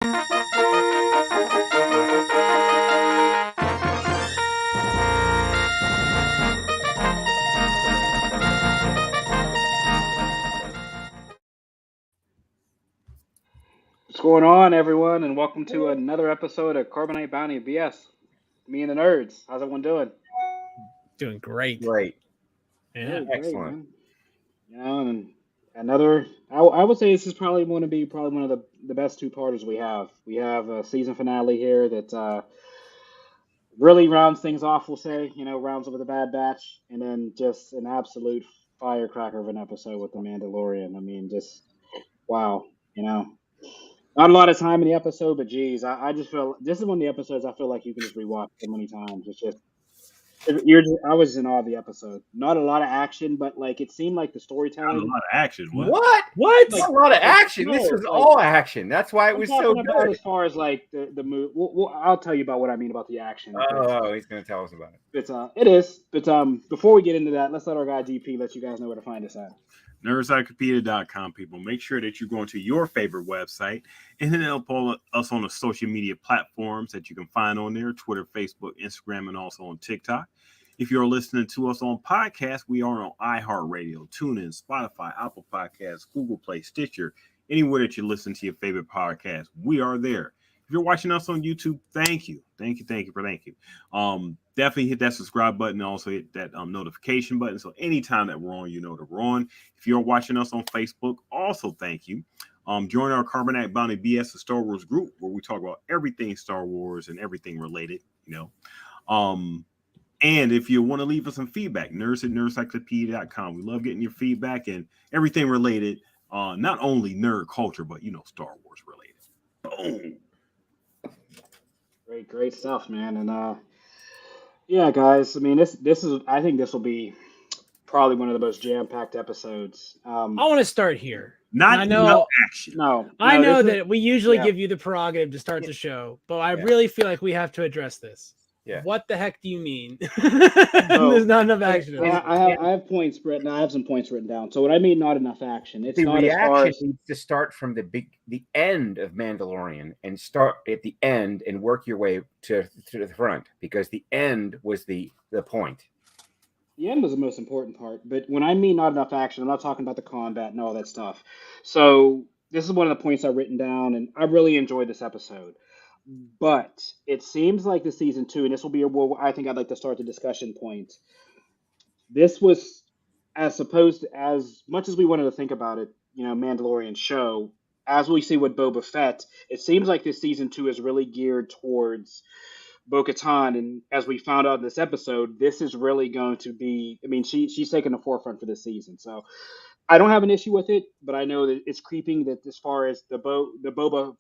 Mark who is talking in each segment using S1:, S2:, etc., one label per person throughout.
S1: What's going on, everyone, and welcome to another episode of Carbonite Bounty BS. Me and the nerds. How's everyone doing?
S2: Doing great.
S3: Great.
S2: Yeah.
S1: Great,
S3: Excellent.
S1: man. You know, and another. I would say this is probably going to be one of the best two-parters we have. We have a season finale here that really rounds things off. We'll say, rounds up with a Bad Batch, and then just an absolute firecracker of an episode with the Mandalorian. I mean, just wow. You know. Not a lot of time in the episode, but geez, I just feel this is one of the episodes I feel like you can just rewatch so many times. It's just I was in awe of the episode. Not a lot of action, but like it seemed like the
S4: Not a
S1: storytelling.
S4: lot of action.
S3: What?
S2: What?
S3: Not a lot of action.
S1: no,
S3: This was
S1: like-
S3: all action. That's why it
S1: I'm
S3: was so
S1: talking about
S3: good.
S1: as far as like the move. Well, I'll tell you about what I mean about the action.
S3: Oh, he's going to tell us about it.
S1: It is. But before we get into that, let's let our guy DP let you guys know where to find us at.
S4: Nerdcyclopedia.com, people. Make sure that you're going to your favorite website, and then it'll pull us on the social media platforms that you can find on there: Twitter, Facebook, Instagram, and also on TikTok. If you're listening to us on podcast, we are on iHeartRadio, TuneIn, Spotify, Apple Podcasts, Google Play, Stitcher, anywhere that you listen to your favorite podcast. We are there. If you're watching us on YouTube, thank you. Definitely hit that subscribe button. Also hit that notification button. So anytime that we're on, you know that we're on. If you're watching us on Facebook, also thank you. Join our Carbonite Bounty BS the Star Wars group where we talk about everything Star Wars and everything related, And if you want to leave us some feedback, nerds@nerdcyclopedia.com. We love getting your feedback and everything related, not only nerd culture, but, Star Wars related. Boom.
S1: Great stuff, man. And yeah, guys. I mean, this is. I think this will be probably one of the most jam-packed episodes.
S2: I want to start here.
S4: Not
S2: I know-
S4: enough action.
S2: I know
S1: this is-
S2: that we usually
S1: yeah.
S2: give you the prerogative to start the show, but I
S3: Yeah.
S2: really feel like we have to address this.
S3: Yeah.
S2: What the heck do you mean? There's not enough action. in it.
S1: I have points written. I have some points written down. So what I mean, not enough action. It's
S3: The
S1: not as far
S3: reaction
S1: as
S3: needs to start from the end of Mandalorian and start at the end and work your way to the front, because the end was the point.
S1: the end was the most important part. But when I mean not enough action, I'm not talking about the combat and all that stuff. So this is one of the points I've written down, and I really enjoyed this episode. But it seems like the season 2, and this will be where I think I'd like to start the discussion point. This was as much as we wanted to think about it, Mandalorian show. As we see with Boba Fett, it seems like this season 2 is really geared towards Bo-Katan, and as we found out in this episode, this is really going to be. I mean, she's taking the forefront for this season, so I don't have an issue with it. But I know that it's creeping that as far as the Boba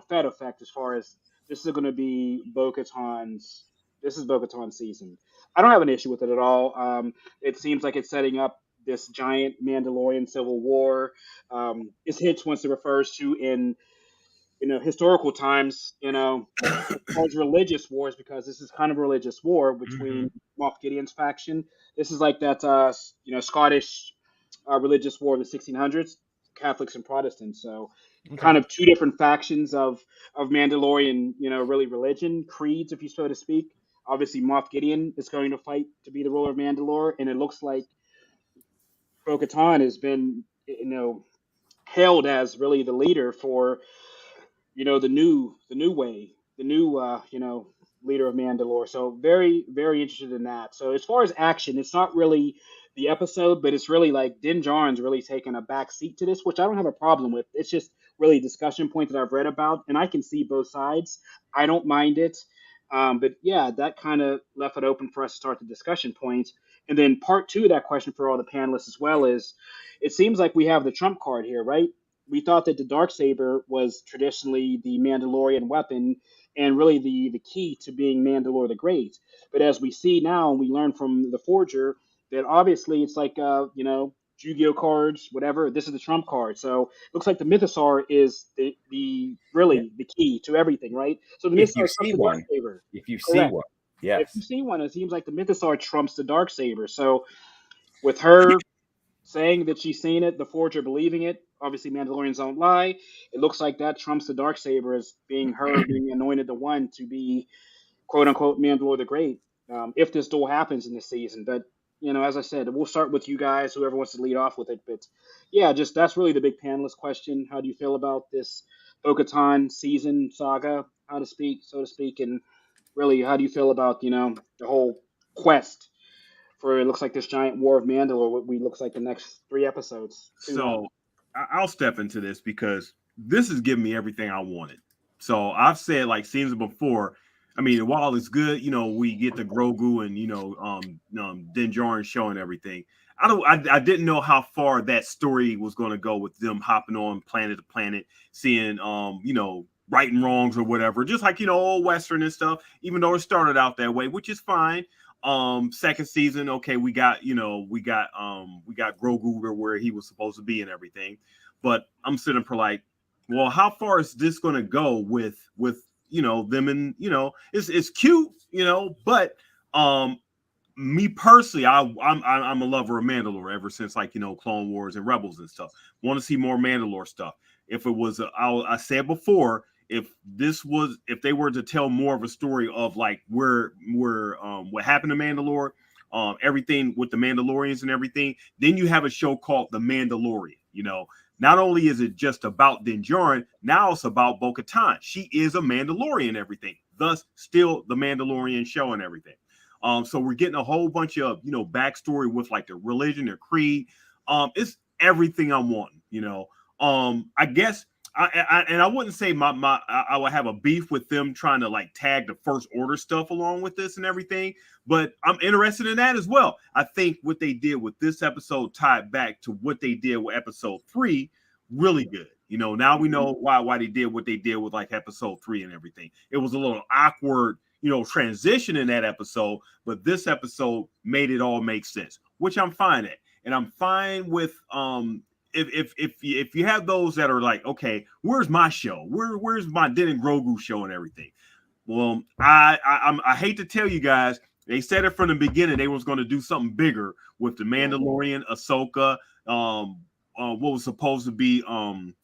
S1: Fett effect, as far as this is going to be Bo-Katan's. This is Bo-Katan's season. I don't have an issue with it at all. It seems like it's setting up this giant Mandalorian civil war. It's hints once it refers to in historical times, called religious wars, because this is kind of a religious war between Moff Gideon's faction. This is like that, Scottish religious war of the 1600s, Catholics and Protestants. So kind of two different factions of Mandalorian, really religion, creeds, if you so to speak. Obviously, Moff Gideon is going to fight to be the ruler of Mandalore, and it looks like Bo-Katan has been, hailed as really the leader for the new way, the new leader of Mandalore. So very, very interested in that. So as far as action, it's not really the episode, but it's really like Din Djarin's really taken a back seat to this, which I don't have a problem with. It's just really a discussion point that I've read about, and I can see both sides. I don't mind it. But yeah, that kind of left it open for us to start the discussion point. And then part 2 of that question for all the panelists as well is, it seems like we have the trump card here, right? We thought that the Darksaber was traditionally the Mandalorian weapon and really the key to being Mandalore the Great. But as we see now, and we learn from the Forger, that obviously it's like, Yu-Gi-Oh cards, whatever. This is the trump card. So it looks like the Mythosaur is the key to everything, right? So the
S3: If you
S1: Mythosaur
S3: see
S1: trumps the
S3: one,
S1: Darksaber.
S3: if you see
S1: Correct.
S3: one,
S1: If
S3: yes.
S1: you see one, it seems like the Mythosaur trumps the Darksaber. So with her saying that she's seen it, the Forger believing it, obviously Mandalorians don't lie. It looks like that trumps the Darksaber as being her being anointed the one to be quote unquote Mandalore the Great. If this duel happens in this season, but as I said, we'll start with you guys, whoever wants to lead off with it. But yeah, just that's really the big panelist question. How do you feel about this Bo-Katan season saga, so to speak, and really, how do you feel about the whole quest for it looks like this giant war of Mandalore? What we looks like the next 3 episodes.
S4: So I'll step into this because this is giving me everything I wanted. So I've said like seasons before. I mean, while it's good, we get the Grogu and Din Djarin show and everything. I didn't know how far that story was going to go with them hopping on planet to planet, seeing right and wrongs or whatever, just like old Western and stuff. Even though it started out that way, which is fine. Second season, okay, we got Grogu where he was supposed to be and everything, but I'm sitting for like, well, how far is this going to go with them? And it's cute, but me personally, I'm a lover of Mandalore ever since like Clone Wars and Rebels and stuff. Want to see more Mandalore stuff. If it was I said before, if they were to tell more of a story of like where what happened to Mandalore, everything with the Mandalorians and everything, then you have a show called The Mandalorian. Not only is it just about Din Djarin, now it's about Bo-Katan. She is a Mandalorian and everything, thus still the Mandalorian show and everything. So we're getting a whole bunch of backstory with like the religion, their creed. It's everything I'm wanting. I guess I wouldn't say I would have a beef with them trying to like tag the First Order stuff along with this and everything, but I'm interested in that as well. I think what they did with this episode tied back to what they did with episode 3, really good. Now we know why they did what they did with like episode 3 and everything. It was a little awkward, transition in that episode, but this episode made it all make sense, which I'm fine at, and I'm fine with if you have those that are like, okay, where's my show? Where's my Din and Grogu show and everything? Well, I hate to tell you guys, they said it from the beginning they was going to do something bigger with the Mandalorian, Ahsoka, what was supposed to be Gina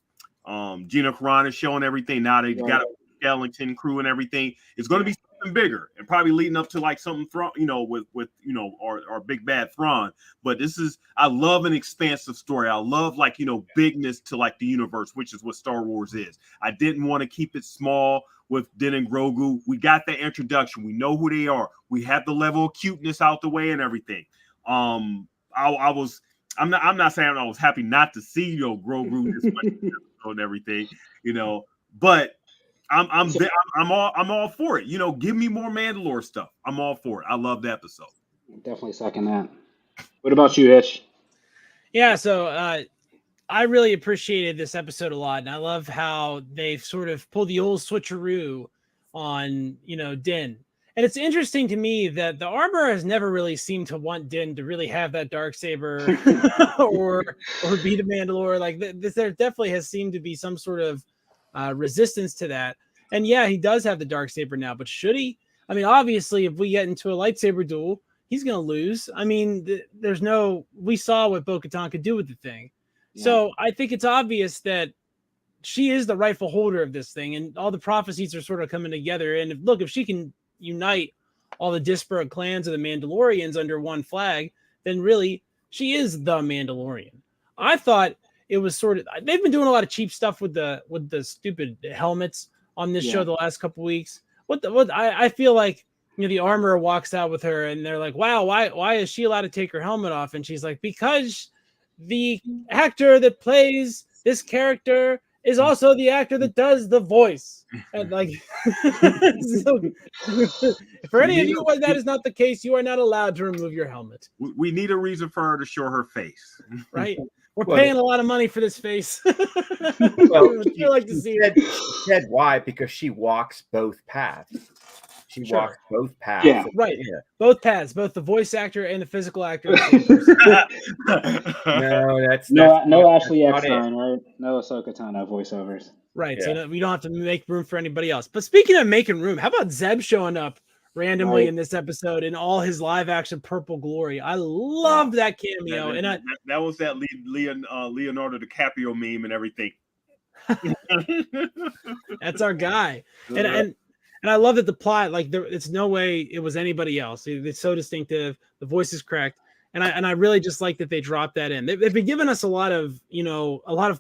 S4: Carano's show and everything. Now they got a skeleton crew and everything. It's going to be something bigger and probably leading up to like something with our big bad Thrawn. But I love an expansive story. I love like bigness to like the universe, which is what Star Wars is. I didn't want to keep it small with Din and Grogu. We got that introduction. We know who they are. We have the level of cuteness out the way and everything. I'm not saying I was happy not to see Grogu this much and everything, but I'm all for it. Give me more Mandalore stuff. I'm all for it. I love the episode.
S1: Definitely second that. What about you, Hitch?
S2: Yeah, so I really appreciated this episode a lot, and I love how they've sort of pulled the old switcheroo on Din. And it's interesting to me that the armor has never really seemed to want Din to really have that Darksaber or be the Mandalore. Like there definitely has seemed to be some sort of resistance to that. And yeah, he does have the Darksaber now, but should he? I mean, obviously, if we get into a lightsaber duel, he's going to lose. I mean, we saw what Bo-Katan could do with the thing. Yeah. So I think it's obvious that she is the rightful holder of this thing, and all the prophecies are sort of coming together. And if she can unite all the disparate clans of the Mandalorians under one flag, then really she is the Mandalorian. I thought it was sort of, they've been doing a lot of cheap stuff with the stupid helmets on this show the last couple weeks. I feel like the armorer walks out with her and they're like, wow, why is she allowed to take her helmet off? And she's like, because the actor that plays this character is also the actor that does the voice. And like, so, for any of you, that is not the case. You are not allowed to remove your helmet.
S4: We need a reason for her to show her face.
S2: Right. We're paying a lot of money for this face. Well,
S3: I like to see it. She said why? Because she walks both paths. She walks both paths.
S2: Yeah, right. Yeah. Both paths, both the voice actor and the physical actor.
S1: No Ashley Eckstein, right? No Ahsoka Tano voiceovers.
S2: Right. Yeah. So we don't have to make room for anybody else. But speaking of making room, how about Zeb showing up randomly
S1: Right.
S2: in this episode in all his live action purple glory. I loved that cameo.
S4: That was that Leonardo DiCaprio meme and everything.
S2: That's our guy. And I love that the plot, like it's no way it was anybody else. It's so distinctive. The voice is correct. And I really just like that they dropped that in. They've been giving us a lot of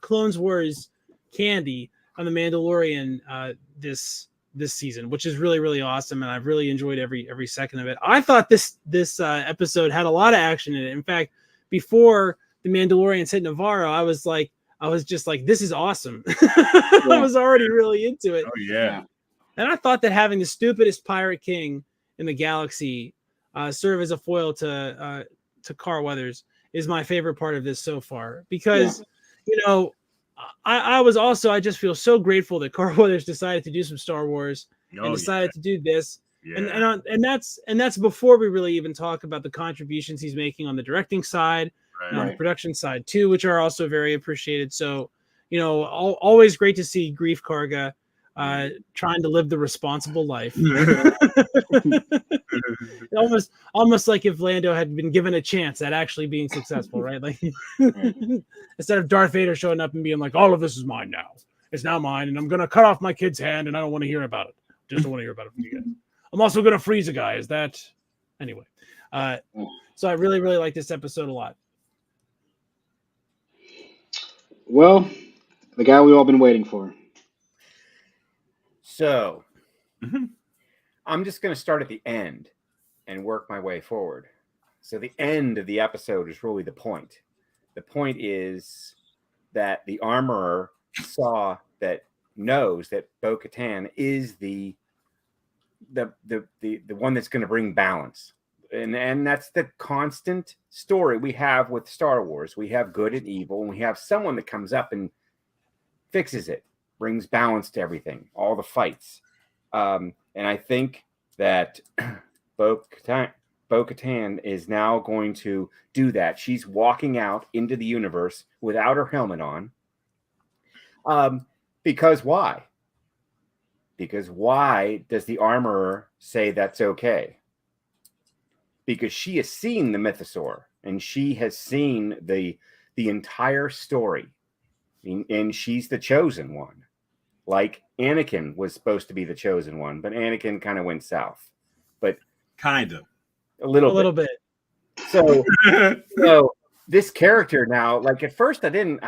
S2: Clone Wars candy on the Mandalorian this season, which is really, really awesome. And I've really enjoyed every second of it. I thought this episode had a lot of action in it. In fact, before the Mandalorians hit Navarro, I was just like, this is awesome. I was already really into it.
S4: Oh yeah.
S2: And I thought that having the stupidest pirate king in the galaxy serve as a foil to Carl Weathers is my favorite part of this so far, because I just feel so grateful that Carl Weathers decided to do some Star Wars and decided to do this. Yeah. And that's before we really even talk about the contributions he's making on the directing side, and on the production side too, which are also very appreciated. So, always great to see Grief Karga trying to live the responsible life. almost like if Lando had been given a chance at actually being successful, right? Like instead of Darth Vader showing up and being like, all of this is mine now. It's now mine, and I'm gonna cut off my kid's hand, and I don't want to hear about it. Just don't want to hear about it from you guys. I'm also gonna freeze a guy. Is that anyway? So I really, really like this episode a lot.
S1: Well, the guy we've all been waiting for.
S3: So, I'm just going to start at the end and work my way forward. So, the end of the episode is really the point. The point is that the armorer knows that Bo-Katan is the one that's going to bring balance. And that's the constant story we have with Star Wars. We have good and evil, and we have someone that comes up and fixes it, brings balance to everything, all the fights. And I think that Bo-Katan is now going to do that. She's walking out into the universe without her helmet on. Because why? Because why does the armorer say that's okay? Because she has seen the mythosaur, and she has seen the entire story. And she's the chosen one. Like Anakin was supposed to be the chosen one, but Anakin kind of went south. But
S4: kind of.
S3: A little bit. So, this character now, like at first it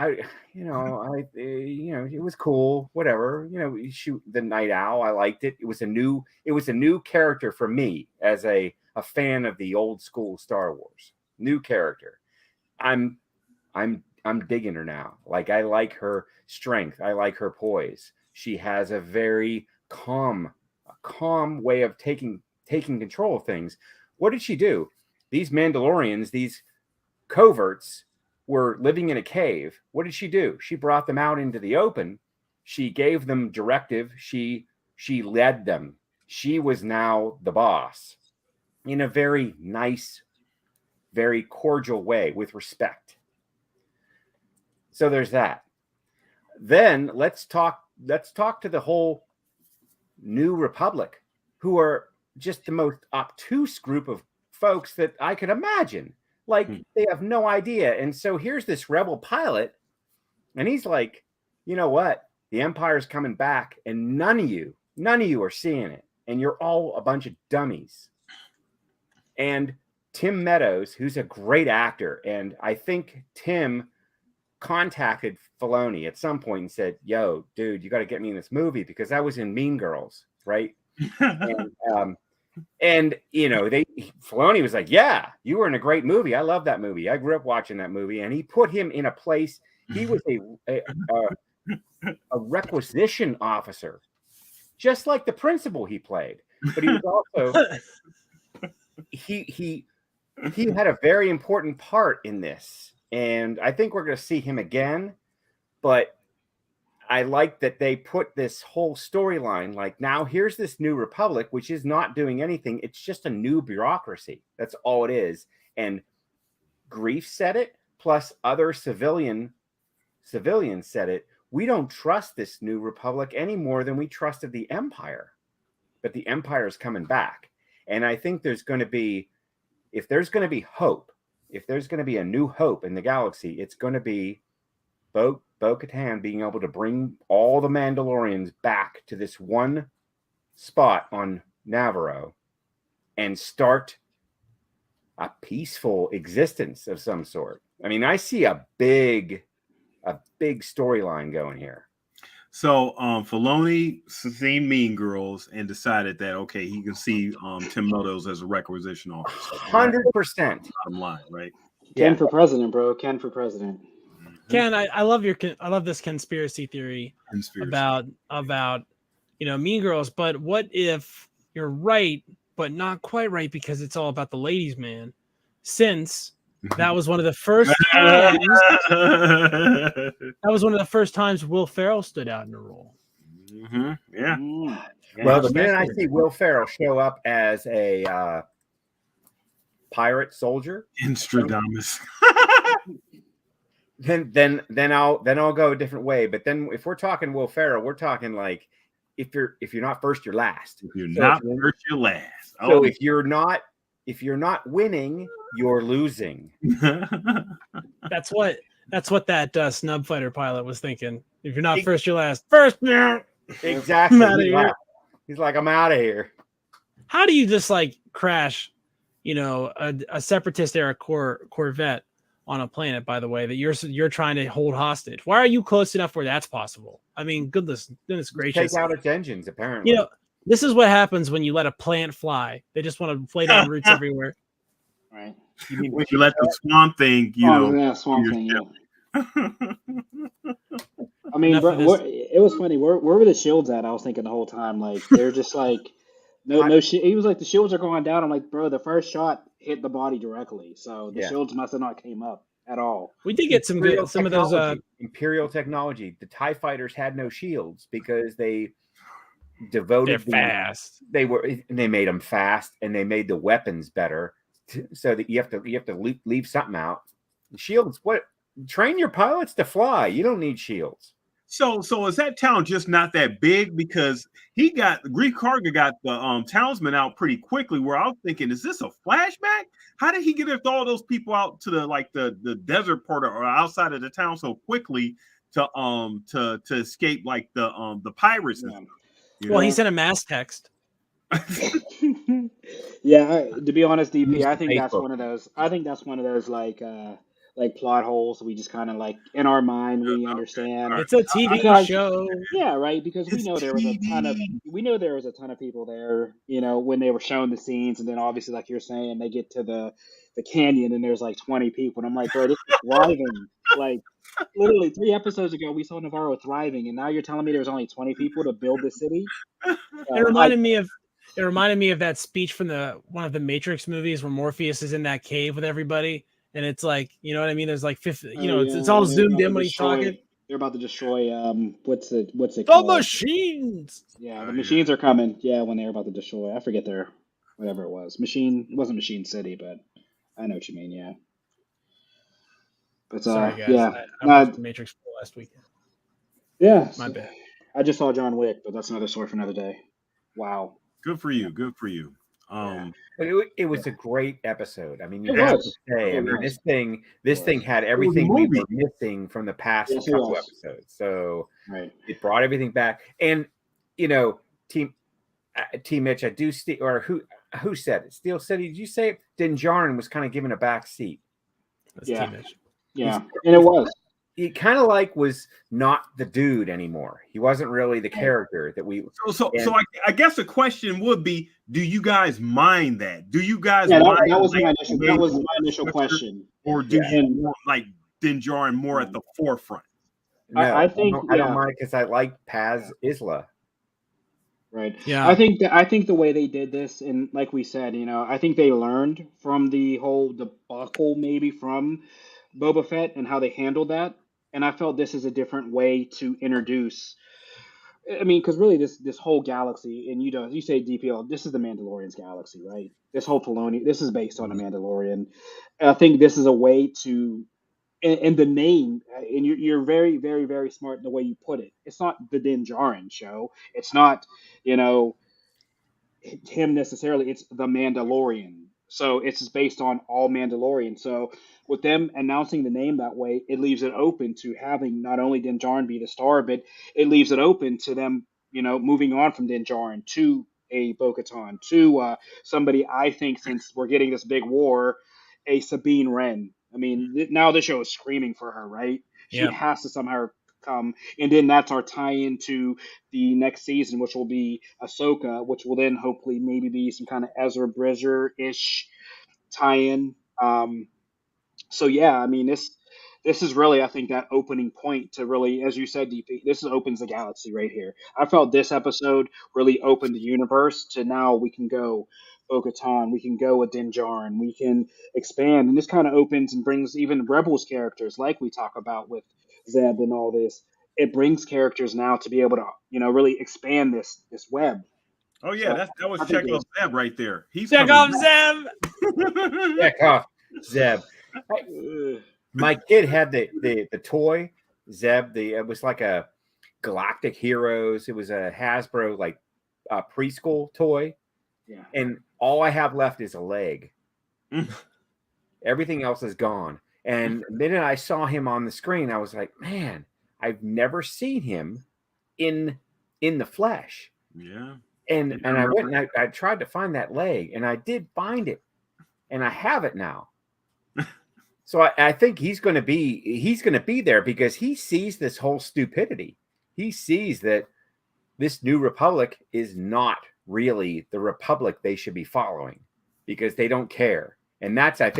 S3: was cool, whatever. Shoot the Night Owl. I liked it. It was a new character for me as a fan of the old school Star Wars. New character. I'm digging her now. Like, I like her strength. I like her poise. She has a very calm way of taking control of things. What did she do? These Mandalorians, these coverts, were living in a cave. What did she do? She brought them out into the open. She gave them directive. She led them. She was now the boss in a very nice, very cordial way with respect. So there's that. Then let's talk to the whole New Republic, who are just the most obtuse group of folks that I could imagine. Like, they have no idea. And so here's this rebel pilot, and he's like, you know what? The Empire's coming back, and none of you are seeing it. And you're all a bunch of dummies. And Tim Meadows, who's a great actor, and I think Tim contacted Filoni at some point and said, yo, dude, you got to get me in this movie, because I was in Mean Girls, right? And Filoni was like, yeah, you were in a great movie. I love that movie. I grew up watching that movie. And he put him in a place. He was a requisition officer, just like the principal he played. But he was also he had a very important part in this. And I think we're going to see him again. But I like that they put this whole storyline, like, now here's this New Republic, which is not doing anything. It's just a new bureaucracy. That's all it is. And Grief said it, plus other civilians said it. We don't trust this New Republic any more than we trusted the Empire. But the Empire is coming back. And I think there's going to be, if there's going to be hope, if there's going to be a new hope in the galaxy, it's going to be Bo-Katan being able to bring all the Mandalorians back to this one spot on Navarro and start a peaceful existence of some sort. I mean, I see a big storyline going here.
S4: So Filoni seen Mean Girls and decided that okay, he can see Tim Meadows as a requisition officer.
S3: 100%.
S4: Bottom line, right?
S1: Ken for president, bro. Ken for president.
S2: Ken, I love this conspiracy theory about Mean Girls. But what if you're right, but not quite right because it's all about the ladies' man? Since that was one of the first times. That was one of the first times Will Ferrell stood out in a role.
S4: Mm-hmm. Yeah.
S3: Well, the minute I see Will Ferrell show up as a pirate soldier,
S4: Instradamus,
S3: then I'll go a different way. But then if we're talking Will Ferrell, we're talking like if you're not first, you're last.
S4: If you're not first, you're last.
S3: So if you're not winning, you're losing.
S2: That's what that snub fighter pilot was thinking. If you're not first, you're last. First, yeah.
S3: Exactly. He's like, I'm out of here.
S2: How do you just like crash, a separatist era Corvette on a planet, by the way, that you're trying to hold hostage? Why are you close enough where that's possible? I mean, goodness gracious.
S3: Take out its engines, apparently.
S2: This is what happens when you let a plant fly. They just want to flay down roots everywhere.
S1: Right.
S4: When you let the Swamp Thing,
S1: Swamp Thing, yeah. I mean, bro, it was funny. Where were the shields at? I was thinking the whole time, like they're just like no. He was like the shields are going down. I'm like, bro, the first shot hit the body directly, so the shields must have not came up at all.
S2: We did get some of those
S3: Imperial technology. The TIE fighters had no shields because they devoted.
S2: They're fast.
S3: They made them fast, and they made the weapons better, so that you have to leave something out. Shields, what? Train your pilots to fly. You don't need shields.
S4: So is that town just not that big? Because Greef Karga got the townsmen out pretty quickly. Where I was thinking, is this a flashback? How did he get all those people out to the desert part or outside of the town so quickly to escape like the pirates?
S2: Yeah. He sent a mass text.
S1: Yeah, to be honest, DP, I think that's one of those. I think that's one of those like plot holes. We just kind of like in our mind we understand.
S2: It's a TV show.
S1: Yeah, right. Because we know there was a ton of people there. When they were showing the scenes, and then obviously, like you're saying, they get to the canyon and there's like 20 people, and I'm like, bro, this is thriving. Like literally 3 episodes ago, we saw Navarro thriving, and now you're telling me there's only 20 people to build the city.
S2: It reminded me of that speech from one of the Matrix movies where Morpheus is in that cave with everybody. And it's like, you know what I mean? There's like 50, it's all zoomed in when he's talking.
S1: They're about to destroy, what's it
S2: the
S1: called?
S2: Machines.
S1: Yeah, the machines are coming. Yeah, when they're about to destroy. I forget whatever it was. It wasn't Machine City, but I know what you mean, yeah. But,
S2: sorry, guys.
S1: yeah.
S2: I watched the Matrix last weekend.
S1: Yeah.
S2: My bad.
S1: I just saw John Wick, but that's another story for another day. Wow.
S4: Good for you.
S3: But it was a great episode. I mean, you have to say, this thing had everything we were missing from the past couple episodes. So it brought everything back. And Team Mitch, I do or who said it? Steel City? Did you say it? Din Djarin was kind of given a back seat?
S2: That's Team Mitch.
S1: Yeah, and it was.
S3: He kind of was not the dude anymore. He wasn't really the character that we.
S4: So I guess the question would be: do you guys mind that? Do you guys?
S1: Yeah, that was my initial question.
S4: Or do you want like Din Djarin more at the forefront?
S3: No, I don't mind because I like Paz Isla.
S1: Right.
S2: Yeah.
S1: I think the way they did this, and like we said, I think they learned from the whole debacle, maybe from Boba Fett and how they handled that. And I felt this is a different way to introduce. I mean, because really, this whole galaxy, and you say DPL, this is the Mandalorian's galaxy, right? This whole Filoni, this is based on a Mandalorian. And I think this is a way to, and the name, and you're very, very, very smart in the way you put it. It's not the Din Djarin show. It's not, him necessarily. It's the Mandalorian. So it's just based on all Mandalorian. So with them announcing the name that way, it leaves it open to having not only Din Djarin be the star, but it leaves it open to them, moving on from Din Djarin to a Bo-Katan, to somebody, I think, since we're getting this big war, a Sabine Wren. I mean, now the show is screaming for her, right? She
S2: Yeah.
S1: has to somehow come, and then that's our tie-in to the next season, which will be Ahsoka, which will then hopefully maybe be some kind of Ezra Bridger-ish tie-in. So yeah, I mean this is really, I think, that opening point to really, as you said, DP, this opens the galaxy right here. I felt this episode really opened the universe to now we can go Bo-Katan, we can go with Din Djarin, we can expand, and this kind of opens and brings even Rebels characters like we talk about with Zeb and all this. It brings characters now to be able to really expand this web.
S4: Oh yeah,
S1: So
S4: that was
S1: I think
S4: Chekhov Zeb right there. He's
S2: Check
S4: coming
S2: off Zeb.
S3: Check off Zeb.
S1: ugh.
S3: My kid had the toy Zeb. It was like a Galactic Heroes. It was a Hasbro like preschool toy,
S1: Yeah.
S3: and all I have left is a leg. Everything else is gone. And the minute I saw him on the screen, I was like, man, I've never seen him in the flesh.
S4: Yeah.
S3: And I went and I tried to find that leg, and I did find it, and I have it now. So I think he's going to be there because he sees this whole stupidity. He sees that this new republic is not really the republic they should be following because they don't care. And that's that's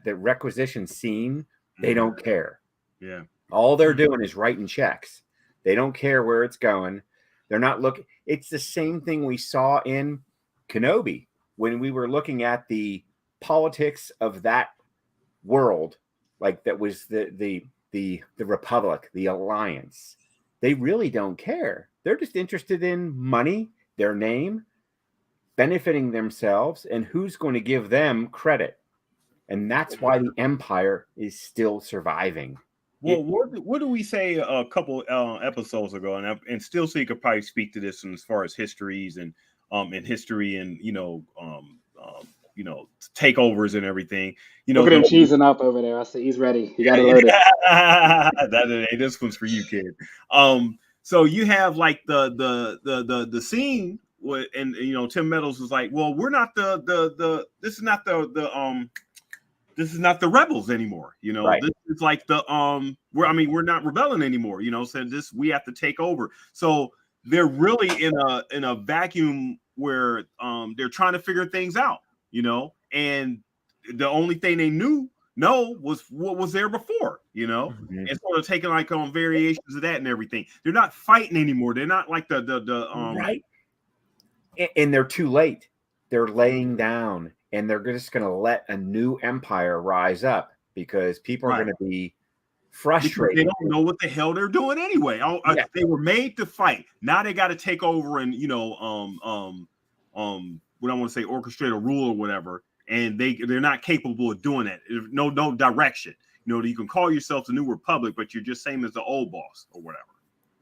S3: the requisition scene. They don't care.
S4: Yeah.
S3: All they're doing is writing checks. They don't care where it's going. They're not looking. It's the same thing we saw in Kenobi when we were looking at the politics of that world, like that was the republic, the alliance. They really don't care. They're just interested in money, their name, benefiting themselves, and who's going to give them credit. And that's why the empire is still surviving.
S4: Well, what do we say a couple episodes ago, and still, so you could probably speak to this as far as histories and history and takeovers and everything.
S1: Look at him cheesing up over there. I said he's ready. You got to load it.
S4: This one's for you, kid. So you have like the scene with, and Tim Meadows was like, well, we're not this is not the rebels anymore.
S3: Right.
S4: This is like we're not rebelling anymore. So we have to take over. So they're really in a vacuum where they're trying to figure things out. And the only thing they know was what was there before,
S3: Mm-hmm.
S4: and sort of taking like on variations of that and everything. They're not fighting anymore. They're not like the
S3: right. And they're too late. They're laying down, and they're just going to let a new empire rise up because people are going to be frustrated.
S4: They don't know what the hell they're doing anyway. They were made to fight. Now they got to take over and what I want to say, orchestrate a rule or whatever, and they're not capable of doing that. No direction. You can call yourself the New Republic, but you're just same as the old boss or whatever.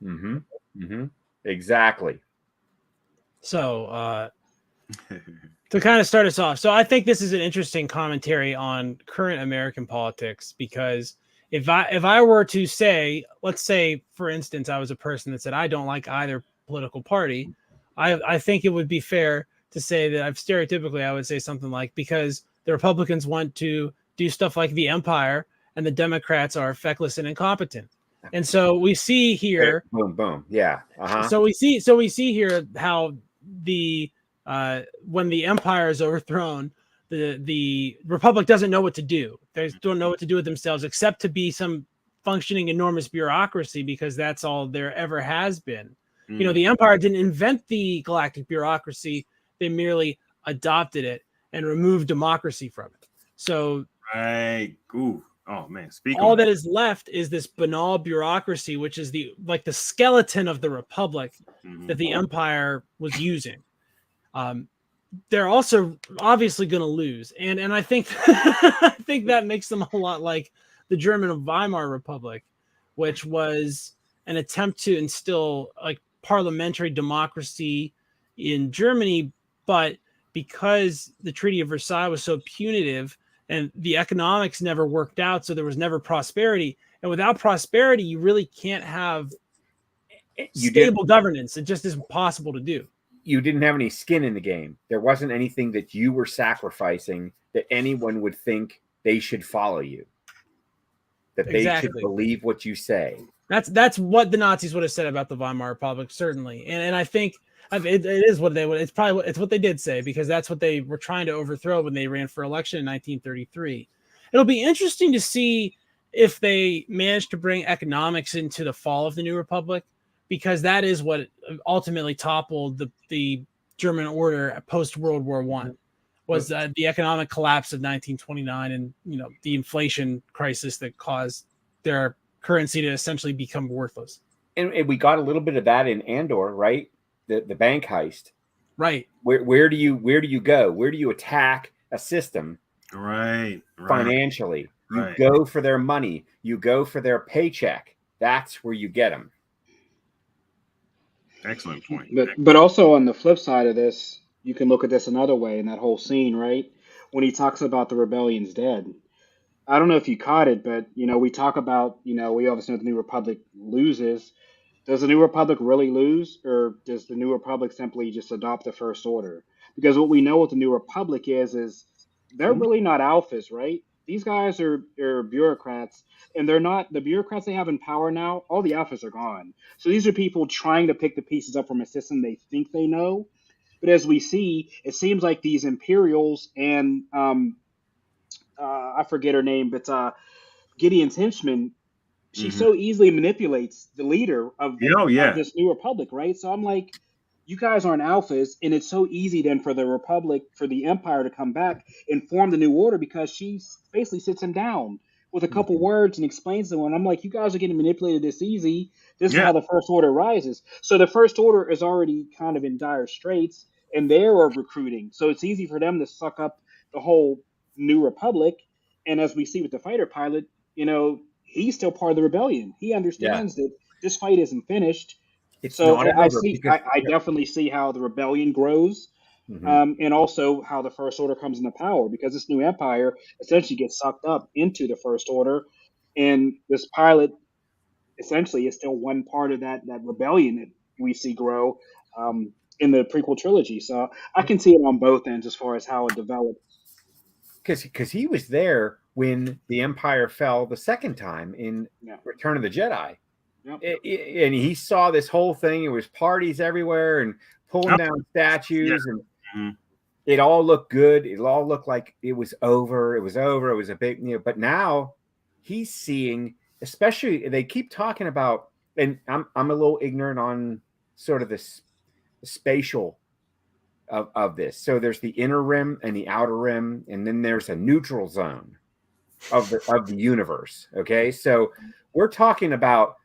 S3: Mm-hmm. Mm-hmm. Exactly.
S2: So to kind of start us off, so I think this is an interesting commentary on current American politics, because if I were to say, let's say, for instance, I was a person that said I don't like either political party, I think it would be fair to say that I would say something like, because the Republicans want to do stuff like the Empire and the Democrats are feckless and incompetent. And so we see here,
S3: boom, boom. Yeah. Uh-huh.
S2: So we see here how when the Empire is overthrown, the Republic doesn't know what to do. They don't know what to do with themselves except to be some functioning enormous bureaucracy, because that's all there ever has been. The Empire didn't invent the galactic bureaucracy. They merely adopted it and removed democracy from it. So
S4: right. Ooh. Oh man.
S2: All that is left is this banal bureaucracy, which is the skeleton of the Republic that the Empire was using. They're also obviously going to lose, and I think I think that makes them a lot like the German Weimar Republic, which was an attempt to instill like parliamentary democracy in Germany, but because the Treaty of Versailles was so punitive and the economics never worked out, so there was never prosperity. And without prosperity, you really can't have stable governance. It just is impossible to do.
S3: You didn't have any skin in the game. There wasn't anything that you were sacrificing that anyone would think they should follow you, that they should believe what you say.
S2: That's what the Nazis would have said about the Weimar Republic, certainly. And I think it is what they would. It's what they did say, because that's what they were trying to overthrow when they ran for election in 1933. It'll be interesting to see if they managed to bring economics into the fall of the New Republic, because that is what ultimately toppled the German order post World War I. Was the economic collapse of 1929 and the inflation crisis that caused their currency to essentially become worthless.
S3: And we got a little bit of that in Andor, right? The bank heist,
S2: right?
S3: Where do you go? Where do you attack a system?
S4: Right.
S3: Financially, you go for their money. You go for their paycheck. That's where you get them.
S4: Excellent point.
S1: But also on the flip side of this, you can look at this another way in that whole scene, right? When he talks about the rebellion's dead. I don't know if you caught it, but, we talk about, we obviously know the New Republic loses. Does the New Republic really lose, or does the New Republic simply just adopt the First Order? Because what we know with the New Republic is they're really not alphas, right? These guys are bureaucrats, and they're not the bureaucrats they have in power now. All the alphas are gone. So these are people trying to pick the pieces up from a system they think they know. But as we see, it seems like these Imperials and I forget her name, but Gideon's henchman, she so easily manipulates the leader of this New Republic, right? So I'm like, you guys aren't alphas, and it's so easy then for the Republic, for the Empire to come back and form the New Order, because she basically sits him down with a couple words and explains to him. And I'm like, you guys are getting manipulated this easy. This is how the First Order rises. So the First Order is already kind of in dire straits, and they're recruiting. So it's easy for them to suck up the whole New Republic. And as we see with the fighter pilot, he's still part of the rebellion. He understands that this fight isn't finished. So I definitely see how the rebellion grows, and also how the First Order comes into power, because this new empire essentially gets sucked up into the First Order, and this pilot essentially is still one part of that rebellion that we see grow in the prequel trilogy. So I can see it on both ends as far as how it developed.
S3: Because he was there when the Empire fell the second time in Return of the Jedi. Yep. And he saw this whole thing. It was parties everywhere and pulling down statues, and it all looked good. It all looked like it was over. It was a big, but now he's seeing, especially they keep talking about, and I'm a little ignorant on sort of the spatial of this. So there's the inner rim and the outer rim, and then there's a neutral zone of the universe. Okay, so we're talking about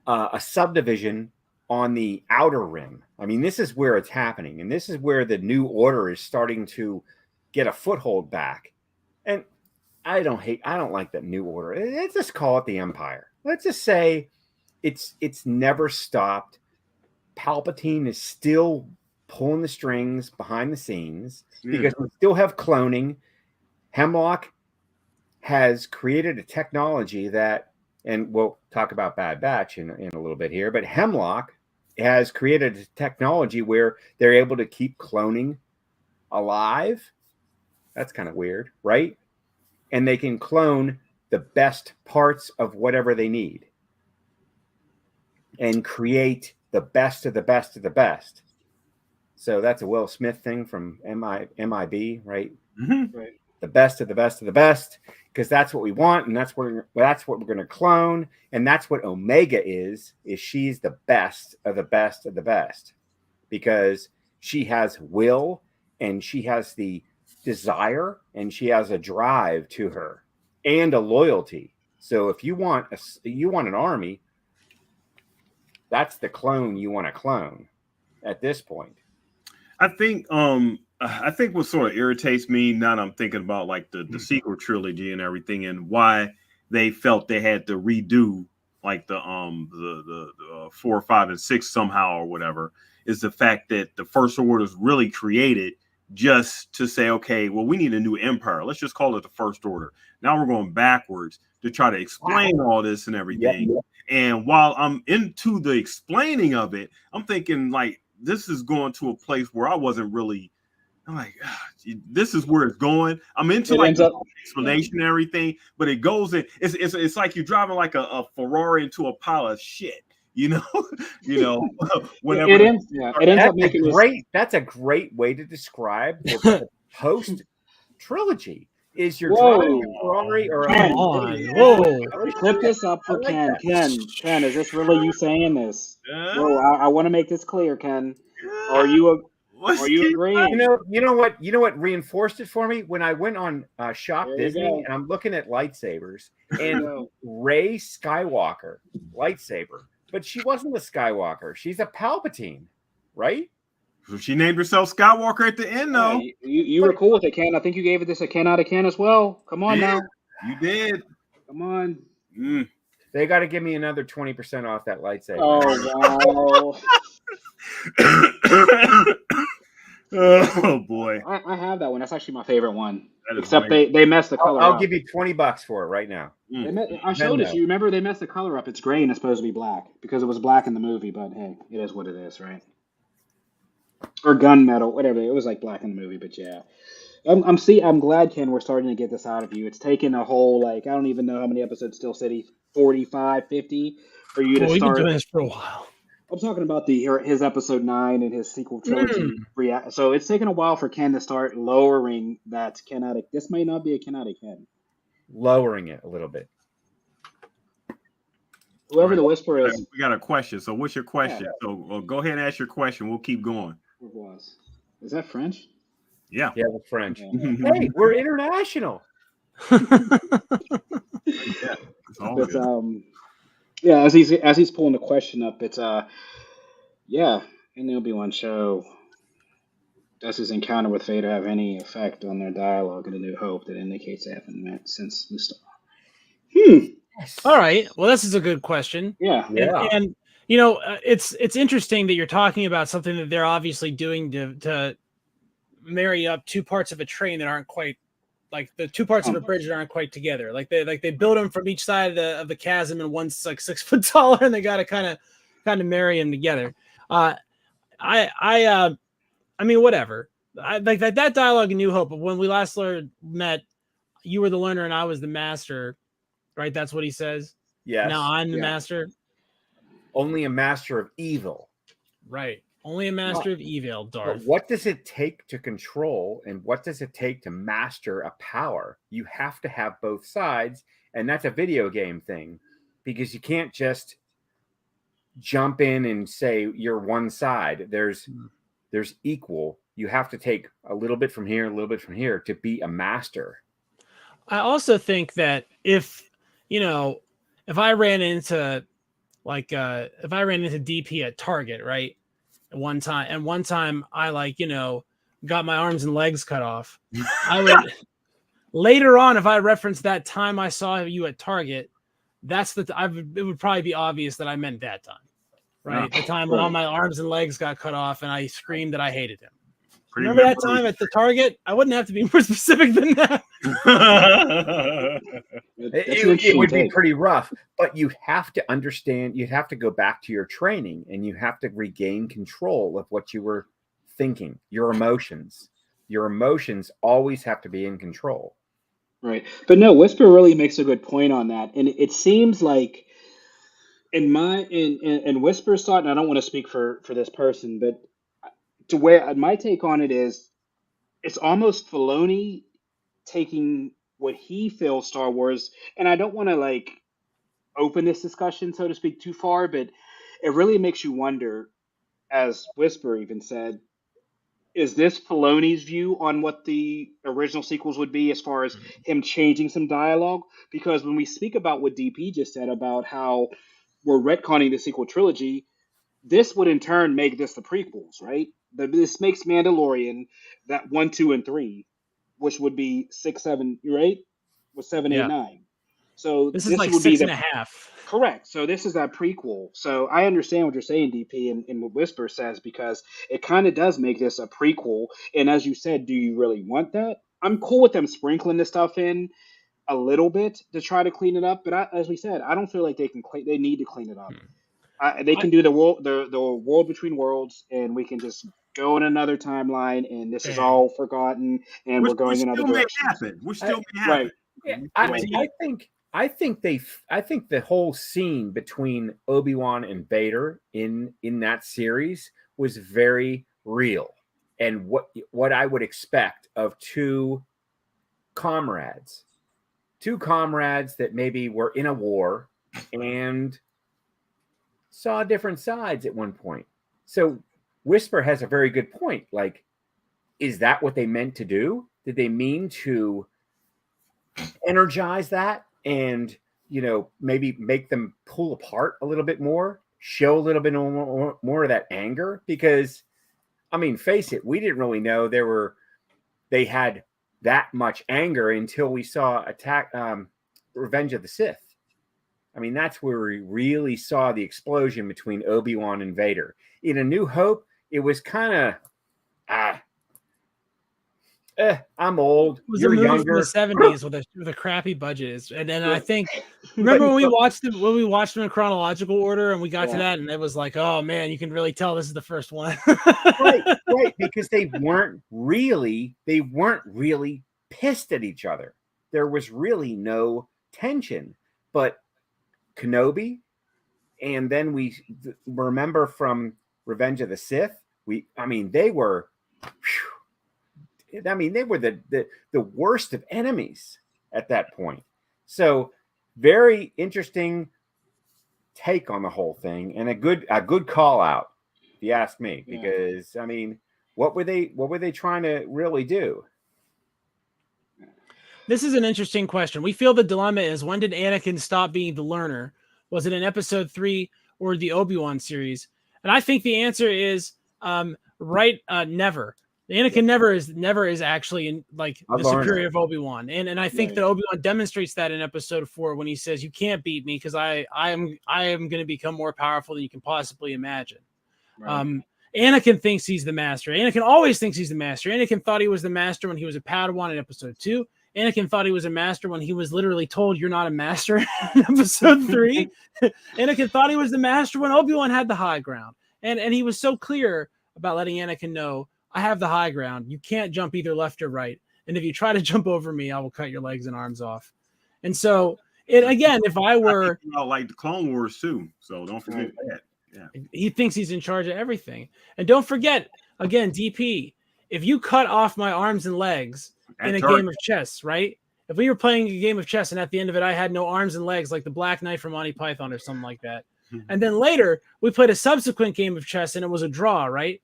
S3: a subdivision on the outer rim. I mean, this is where it's happening, and this is where the New Order is starting to get a foothold back. And I don't like that New Order. Let's just call it the Empire. Let's just say it's never stopped. Palpatine is still pulling the strings behind the scenes because we still have cloning. Hemlock has created a technology that, and we'll talk about Bad Batch in a little bit here, but Hemlock has created a technology where they're able to keep cloning alive. That's kind of weird, right? And they can clone the best parts of whatever they need and create the best of the best of the best. So that's a Will Smith thing from MIB, right? Right. The best of the best of the best, because that's what we want, and that's what we're going to clone, and that's what Omega is she's the best of the best of the best, because she has will, and she has the desire, and she has a drive to her, and a loyalty. So if you want an army, that's the clone you want to clone at this point.
S4: I think what sort of irritates me now that I'm thinking about like the sequel trilogy and everything, and why they felt they had to redo like the 4, 5, and 6 somehow or whatever, is the fact that the First Order is really created just to say, okay, well, we need a new empire. Let's just call it the First Order. Now we're going backwards to try to explain all this and everything.
S3: Yep.
S4: And while I'm into the explaining of it, I'm thinking like this is going to a place where I wasn't really. I'm like, this is where it's going. I'm into like the explanation and everything, but it goes in. It's like you're driving like a Ferrari into a pile of shit. Whenever
S1: it ends up making
S3: that's a great way to describe the post trilogy. Is you're driving a Ferrari or
S1: Clip this up for Ken. Ken, is this really you saying this? Whoa, I want to make this clear, Ken. Are you agreeing?
S3: You know what reinforced it for me when I went on Shop Disney and I'm looking at lightsabers and Rey Skywalker lightsaber. But she wasn't a Skywalker. She's a Palpatine, right?
S4: So she named herself Skywalker at the end, though.
S1: You were cool with it, Ken. I think you gave it this a 10 out of 10 as well. Come on now.
S4: You did.
S1: Come on.
S3: They got to give me another 20% off that lightsaber.
S1: Oh,
S4: wow. Oh, boy.
S1: I have that one. That's actually my favorite one. Except they messed the color up.
S3: I'll give you $20 for it right now.
S1: I showed it. You remember they messed the color up. It's gray and it's supposed to be black because it was black in the movie. But hey, it is what it is, right? Or gunmetal, whatever. It was like black in the movie, but yeah. I'm glad, Ken, we're starting to get this out of you. It's taken a whole I don't even know how many episodes Steel City, 45, 50 for you to start.
S2: We've been doing this for a while.
S1: I'm talking about his episode 9 and his sequel trilogy. So it's taken a while for Ken to start lowering that kinetic. This may not be a kinetic Ken.
S3: Lowering it a little bit.
S1: Whoever the whisperer is.
S4: We got a question. So what's your question? So go ahead and ask your question. We'll keep going.
S1: Is that French?
S4: Yeah.
S3: Yeah, the French. Hey, we're international.
S1: Yeah, as he's pulling the question up, it's in the Obi-Wan show, does his encounter with Vader have any effect on their dialogue in A New Hope that indicates they haven't met since Mustafar?
S2: All right. Well, this is a good question.
S1: Yeah.
S2: And it's interesting that you're talking about something that they're obviously doing to marry up two parts of a train that aren't quite like the two parts of a bridge that aren't quite together. Like they build them from each side of the chasm, and one's like 6 foot taller, and they got to kind of marry them together. I mean, whatever. I like that dialogue in New Hope. But when we last met, you were the learner and I was the master, right? That's what he says.
S3: Yes.
S2: Now I'm the master.
S3: Only a master of evil.
S2: Right. Only a master of evil, Darth.
S3: But what does it take to control, and what does it take to master a power? You have to have both sides, and that's a video game thing, because you can't just jump in and say you're one side. There's equal. You have to take a little bit from here, a little bit from here to be a master.
S2: I also think that if I ran into DP at Target, right? One time I got my arms and legs cut off. I would later on, if I reference that time I saw you at Target, it would probably be obvious that I meant that time, right? The time when all my arms and legs got cut off and I screamed that I hated him. Remember that time at the Target? I wouldn't have to be more specific than that.
S3: It would be pretty rough, but you have to understand, you have to go back to your training and you have to regain control of what you were thinking, your emotions. Your emotions always have to be in control.
S1: Right. But no, Whisper really makes a good point on that. And it seems like in Whisper's thought, and I don't want to speak for this person, but to where my take on it is, it's almost Filoni taking what he feels Star Wars, and I don't want to open this discussion, so to speak, too far, but it really makes you wonder, as Whisper even said, is this Filoni's view on what the original sequels would be as far as him changing some dialogue? Because when we speak about what DP just said about how we're retconning the sequel trilogy, this would in turn make this the prequels, right? This makes Mandalorian that 1, 2, and 3, which would be 6, 7, right? With 7, 8, 9. So
S2: this is like
S1: would
S2: 6
S1: be
S2: and a half.
S1: Correct. So this is that prequel. So I understand what you're saying, DP, and what Whisper says, because it kind of does make this a prequel. And as you said, do you really want that? I'm cool with them sprinkling this stuff in a little bit to try to clean it up, but as we said, I don't feel like they need to clean it up. They
S2: I,
S1: can do the world between worlds, and we can just go in another timeline, and this is
S2: yeah.
S1: all forgotten, and we're
S4: Which
S1: going in other
S4: still may
S1: directions.
S4: happen. Which
S3: I,
S4: still may happen.
S1: Right.
S3: yeah,
S4: We still
S3: I,
S4: may
S2: See,
S3: I think I think the whole scene between Obi-Wan and Vader in that series was very real, and what I would expect of comrades two comrades that maybe were in a war and saw different sides at one point. So Whisper has a very good point. Like, is that what they meant to do? Did they mean to energize that and, maybe make them pull apart a little bit more, show a little bit more of that anger? Because, I mean, face it, we didn't really know they had that much anger until we saw Revenge of the Sith. I mean, that's where we really saw the explosion between Obi-Wan and Vader. In A New Hope, it was kind of, I'm old.
S2: It was
S3: You're
S2: a movie
S3: younger.
S2: from the '70s with a crappy budget, and then I think remember
S3: But-
S2: when we
S3: but-
S2: watched them in chronological order, and we got to
S1: Yeah.
S2: that, and it was like, oh man, you can really tell this is the first one.
S3: right, because they weren't really pissed at each other. There was really no tension. But Kenobi, and then we remember from Revenge of the Sith, they were the worst of enemies at that point. So very interesting take on the whole thing, and a good call out, if you ask me, because what were they trying to really do?
S2: This is an interesting question. We feel the dilemma is, when did Anakin stop being the learner? Was it in Episode 3 or the Obi-Wan series? And I think the answer is never. Anakin never is actually the superior of Obi-Wan, and I think that Obi-Wan demonstrates that in Episode 4 when he says, "You can't beat me because I am going to become more powerful than you can possibly imagine." Right. Anakin thinks he's the master. Anakin always thinks he's the master. Anakin thought he was the master when he was a Padawan in Episode 2. Anakin thought he was a master when he was literally told, "You're not a master," in Episode 3. Anakin thought he was the master when Obi-Wan had the high ground, and he was so clear about letting Anakin know, "I have the high ground. You can't jump either left or right. And if you try to jump over me, I will cut your legs and arms off." And so, if I were
S4: like the Clone Wars too, so don't forget that. Yeah,
S2: he thinks he's in charge of everything. And don't forget, again, DP, if you cut off my arms and legs in a game of chess, right? If we were playing a game of chess and at the end of it, I had no arms and legs, like the Black Knight from Monty Python or something like that. And then later we played a subsequent game of chess and it was a draw, right?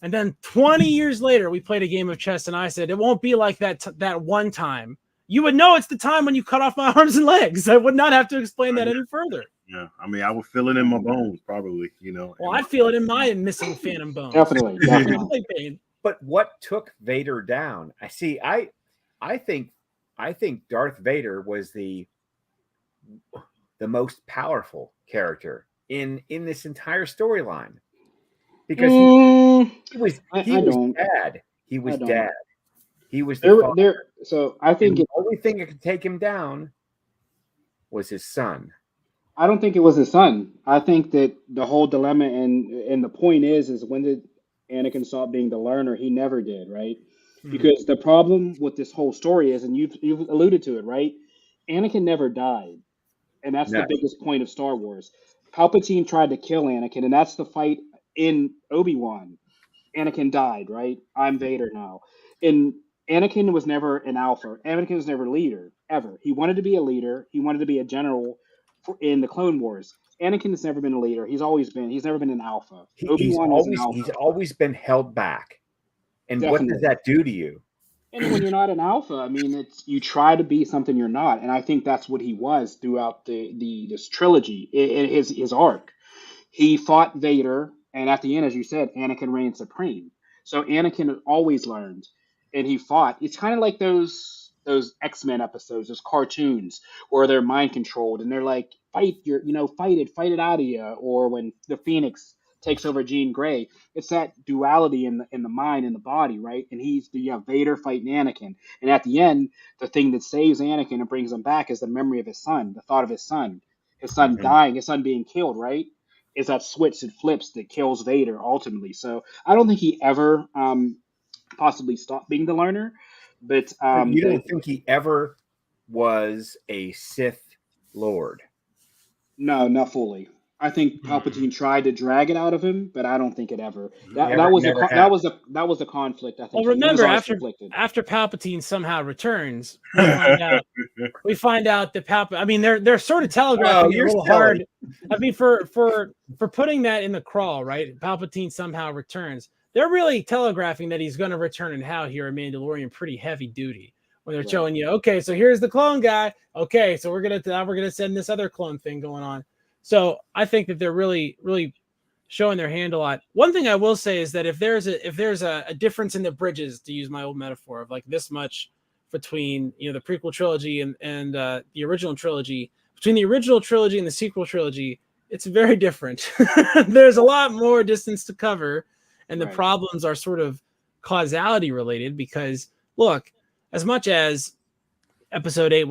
S2: And then 20 years later, we played a game of chess and I said, it won't be like that one time. You would know it's the time when you cut off my arms and legs. I would not have to explain that any further.
S4: Yeah, I would feel it in my bones, probably,
S2: Well, I feel it in my missing phantom bones.
S1: Definitely.
S3: But what took Vader down? I think Darth Vader was the most powerful character in this entire storyline, because he was dad. He was dad. He was the
S1: So I think
S3: the only thing that could take him down was his son.
S1: I don't think it was his son. I think that the whole dilemma and the point is when did Anakin stop being the learner? He never did, right? Mm-hmm. Because the problem with this whole story is, and you've alluded to it, right? Anakin never died, and that's the biggest point of Star Wars. Palpatine tried to kill Anakin, and that's the fight in Obi-Wan. Anakin died, right? I'm Vader now. And Anakin was never an alpha. Anakin was never a leader, ever. He wanted to be a leader. He wanted to be a general in the Clone Wars. Anakin has never been a leader. He's never been an alpha. Obi-Wan is an alpha.
S3: He's always been held back. And Definitely. What does that do to you?
S1: And when you're not an alpha, it's you try to be something you're not. And I think that's what he was throughout this trilogy, in his arc. He fought Vader, and at the end, as you said, Anakin reigned supreme. So Anakin always learned, and he fought. It's kind of like those X-Men episodes, those cartoons where they're mind controlled, and they're like, fight it out of you, or when the Phoenix takes over Jean Grey. It's that duality in the mind and the body, right? And you have Vader fighting Anakin, and at the end, the thing that saves Anakin and brings him back is the memory of his son, the thought of his son dying, his son being killed, right? Is that switch that flips that kills Vader ultimately. So I don't think he ever possibly stopped being the learner, but
S3: you don't think he ever was a Sith Lord?
S1: No, not fully. I think Palpatine tried to drag it out of him, but I don't think it ever. That was the conflict. I think.
S2: Well, remember after Palpatine somehow returns, we find out that Palpatine. I mean, they're sort of telegraphing it a little hard. I mean, for putting that in the crawl, right? Palpatine somehow returns. They're really telegraphing that he's going to return and how here in Mandalorian pretty heavy duty. When they're showing you, okay, so here's the clone guy. Okay, so we're gonna send this other clone thing going on. So I think that they're really, really showing their hand a lot. One thing I will say is that if there's a difference in the bridges, to use my old metaphor of like this much between the prequel trilogy and the original trilogy, between the original trilogy and the sequel trilogy, it's very different. There's a lot more distance to cover, and the problems are sort of causality related because look. As much as episode 8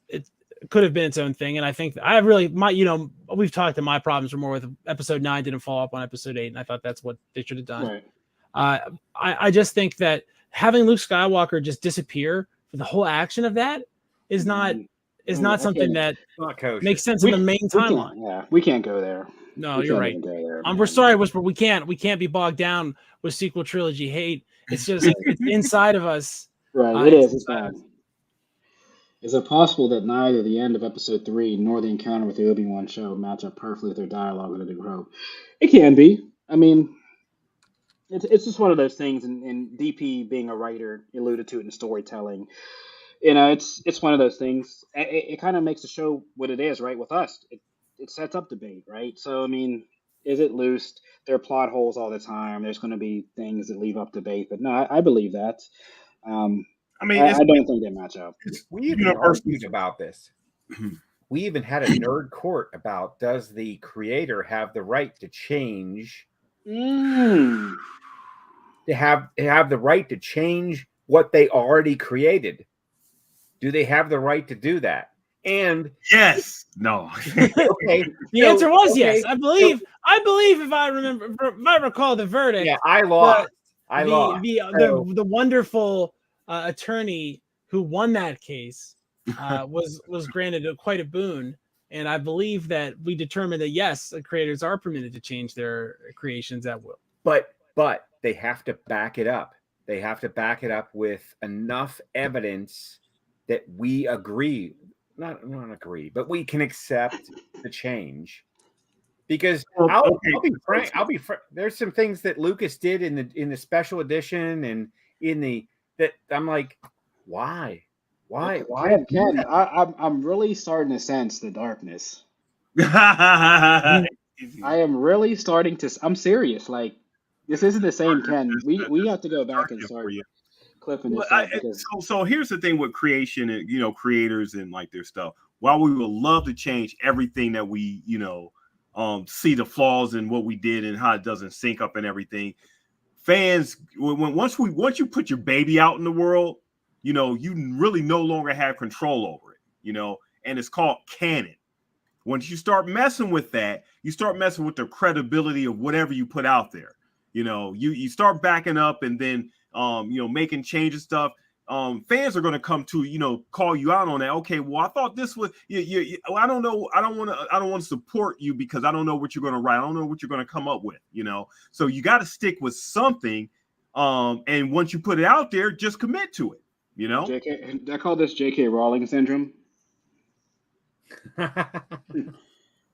S2: it could have been its own thing. And I think we've talked that my problems were more with episode 9 didn't follow up on episode 8. And I thought that's what they should have done. Right. I just think that having Luke Skywalker just disappear for the whole action of that is not something that makes sense in the main timeline.
S1: We can't go there.
S2: No, you're right. We're sorry, Whisper. We can't be bogged down with sequel trilogy hate. It's just it's inside of us.
S1: Right, it is. It's bad. Is it possible that neither the end of episode 3 nor the encounter with the Obi-Wan show match up perfectly with their dialogue with A New Hope? It can be. I mean, it's just one of those things, and DP being a writer alluded to it in storytelling. It's one of those things. It kind of makes the show what it is, right? With us, it sets up debate, right? So, I mean, is it loose? There are plot holes all the time. There's going to be things that leave up debate, but no, I believe that. I don't think they match up.
S3: We even argued about this. We even had a nerd court about does the creator have the right to change? They have the right to change what they already created. Do they have the right to do that? And
S4: yes, no.
S3: Okay.
S2: The answer was yes. I believe if I recall the verdict.
S3: Yeah, I lost.
S2: The wonderful attorney who won that case was granted quite a boon, and I believe that we determined that yes, the creators are permitted to change their creations at will.
S3: But they have to back it up. They have to back it up with enough evidence that we agree, not agree, but we can accept the change. Because I'll be frank. There's some things that Lucas did in the special edition and that I'm like, why?
S1: Ken, I'm really starting to sense the darkness. I am really starting to. I'm serious. Like this isn't the same Ken. We have to go back and start clipping this up.
S4: So here's the thing with creation and creators and like their stuff. While we would love to change everything that we see the flaws in what we did and how it doesn't sync up and everything. Fans, once you put your baby out in the world, you really no longer have control over it, and it's called canon. Once you start messing with that, you start messing with the credibility of whatever you put out there. You start backing up and then making changes stuff. Fans are going to come to call you out on that. Okay, well, I thought this was I don't know. I don't want to support you because I don't know what you're going to write. I don't know what you're going to come up with. So you got to stick with something. And once you put it out there, just commit to it.
S1: I call this J.K. Rowling syndrome.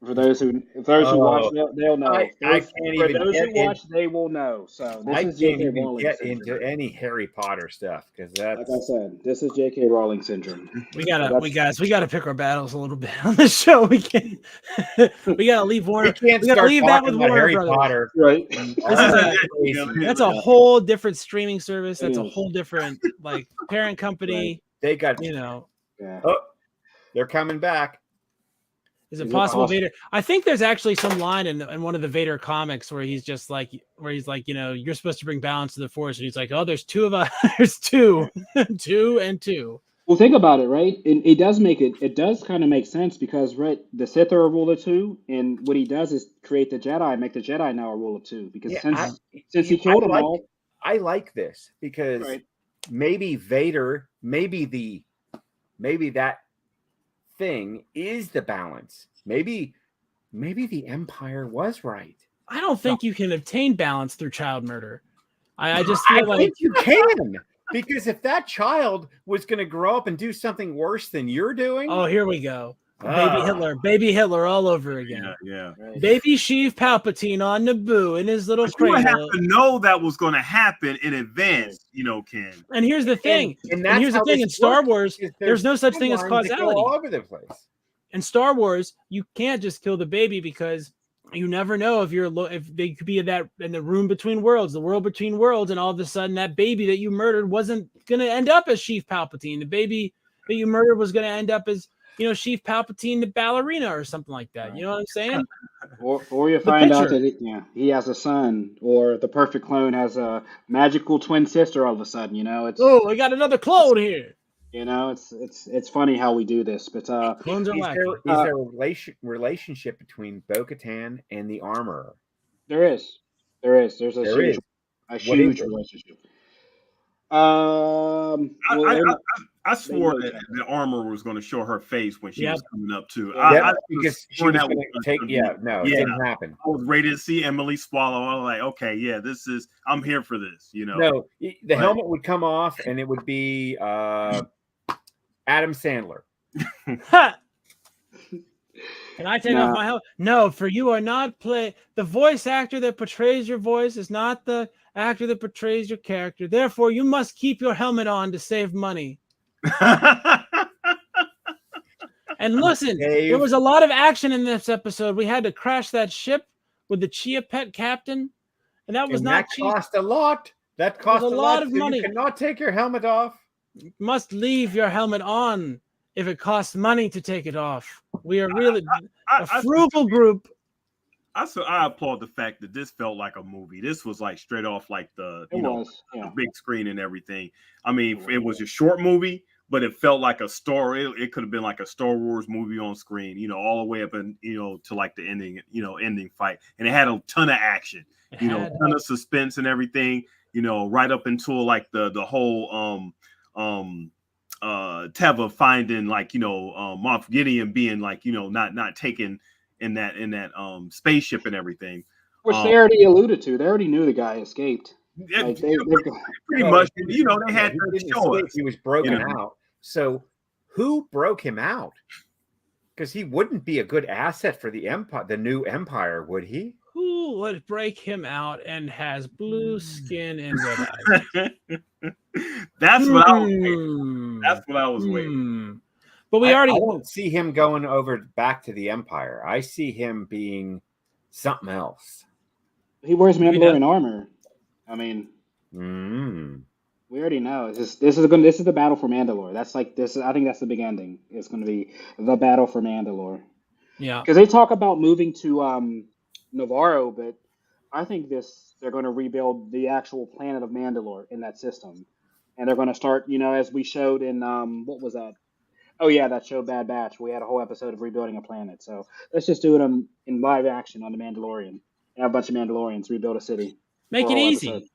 S1: For those who watch, they'll know.
S3: I can't even
S1: those who watch, they will know. So
S3: I can't even get into any Harry Potter stuff because that's
S1: like I said. This is J.K. Rowling syndrome.
S2: We gotta pick our battles a little bit on this show. We gotta leave Warner.
S3: We gotta leave that with Warner
S1: Harry
S3: Brothers.
S1: Potter, right?
S2: That's a whole different streaming service. That's a whole different parent company.
S3: Right. They got
S1: Yeah.
S3: Oh, they're coming back.
S2: Is it
S1: Is it
S2: possible
S1: possible?
S2: Vader? I think there's actually some line in one of the Vader comics where he's like, you know, you're supposed to bring balance to the Force, and he's like, oh, there's two of us, there's two, two and two.
S1: Well, think about it, right? It does make it. It does kind of make sense because, right, the Sith are a rule of two, and what he does is create the Jedi, make the Jedi now a rule of two. Because
S3: Yeah,
S1: since he killed them all,
S3: I like this because
S1: right?
S3: maybe Vader, maybe that thing is the balance. Maybe the Empire was right.
S2: I don't think you can obtain balance through child murder. I just
S3: I
S2: feel like
S3: think you can. Because if that child was going to grow up and do something worse than you're doing,
S2: oh, here we go. Baby Hitler all over again.
S4: Yeah.
S1: Right.
S2: Baby Sheev Palpatine on Naboo in his little
S4: But you would have
S2: cradle.
S4: to know that was going to happen in advance, you know, Ken.
S2: And here's the thing.
S3: and
S2: And here's the thing. In Star Wars,
S3: is
S2: there's no such thing as
S3: timelines that go
S2: causality.
S3: all over the place.
S2: In Star Wars, you can't just kill the baby because you never know if they could be in the room between worlds, the world between worlds, and all of a sudden that baby that you murdered wasn't going to end up as Sheev Palpatine. The baby that you murdered was going to end up as, you know, Sheev Palpatine, the ballerina, or something like that. You know what I'm saying?
S1: Or you find out that he has a son, or the perfect clone has a magical twin sister. All of a sudden, you know, it's
S2: I got another clone here.
S1: you know, it's funny how we do this, but
S2: Clones are wacky.
S3: Is there a relationship between Bo-Katan and the Armorer?
S1: there's a huge relationship.
S4: I swore that the Armor was going to show her face when she was coming up too.
S3: Because she was going to take. It didn't happen.
S4: I was ready to see Emily swallow. I was like, okay, yeah, I'm here for this. You know,
S3: no, the helmet would come off, and it would be Adam Sandler.
S2: Can I take off my helmet? No, for you are not the voice actor that portrays your voice is not the actor that portrays your character. Therefore, you must keep your helmet on to save money. And listen, there was a lot of action in this episode. We had to crash that ship with the Chia Pet captain, and that was not cheap.
S3: Cost a lot. That cost a lot
S2: of money.
S3: You cannot take your helmet off.
S2: You must leave your helmet on if it costs money to take it off. We are really a frugal group.
S4: I applaud the fact that this felt like a movie. This was like straight off like the the big screen and everything. I mean, it was a short movie, but it felt like a story. It could have been like a Star Wars movie on screen, you know, all the way up and to like the ending fight. And it had a ton of action, a ton of suspense and everything, right up until like the whole Teva finding like Moff Gideon being like not taken in that spaceship and everything,
S1: which they already alluded to. They already knew the guy escaped. Like
S4: pretty much, they had to show us
S3: he was broken out. So who broke him out? Because he wouldn't be a good asset for the empire, the new empire, would he?
S2: Who would break him out and has blue skin and red eyes?
S4: That's what I was waiting. That's what I was waiting.
S2: But
S3: I don't see him going over back to the Empire. I see him being something else.
S1: He wears Mandalorian armor. I mean, we already know this is the battle for Mandalore. That's like this. I think that's the big ending. It's going to be the battle for Mandalore.
S2: Yeah,
S1: because they talk about moving to Navarro, but I think they're going to rebuild the actual planet of Mandalore in that system, and they're going to start. As we showed in what was that? Oh yeah, that show Bad Batch. We had a whole episode of rebuilding a planet. So let's just do it in live action on the Mandalorian. Have a bunch of Mandalorians rebuild a city.
S2: Make it easy,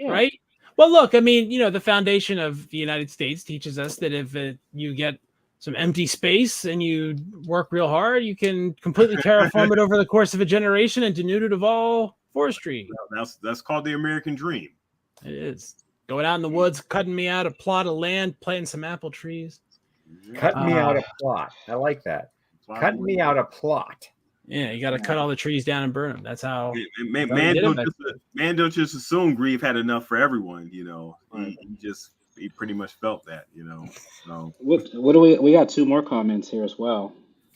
S2: right? Well, look, I mean, the foundation of the United States teaches us that if you get some empty space and you work real hard, you can completely terraform it over the course of a generation and denude it of all forestry.
S4: That's called the American dream.
S2: It is. Going out in the woods, cutting me out a plot of land, planting some apple trees.
S3: Cut me out a plot. I like that. Cut me out a plot.
S2: Yeah, you got to cut all the trees down and burn them. That's how.
S4: Man don't just assume Grieve had enough for everyone. He pretty much felt that. So
S1: what do we got? Two more comments here as well.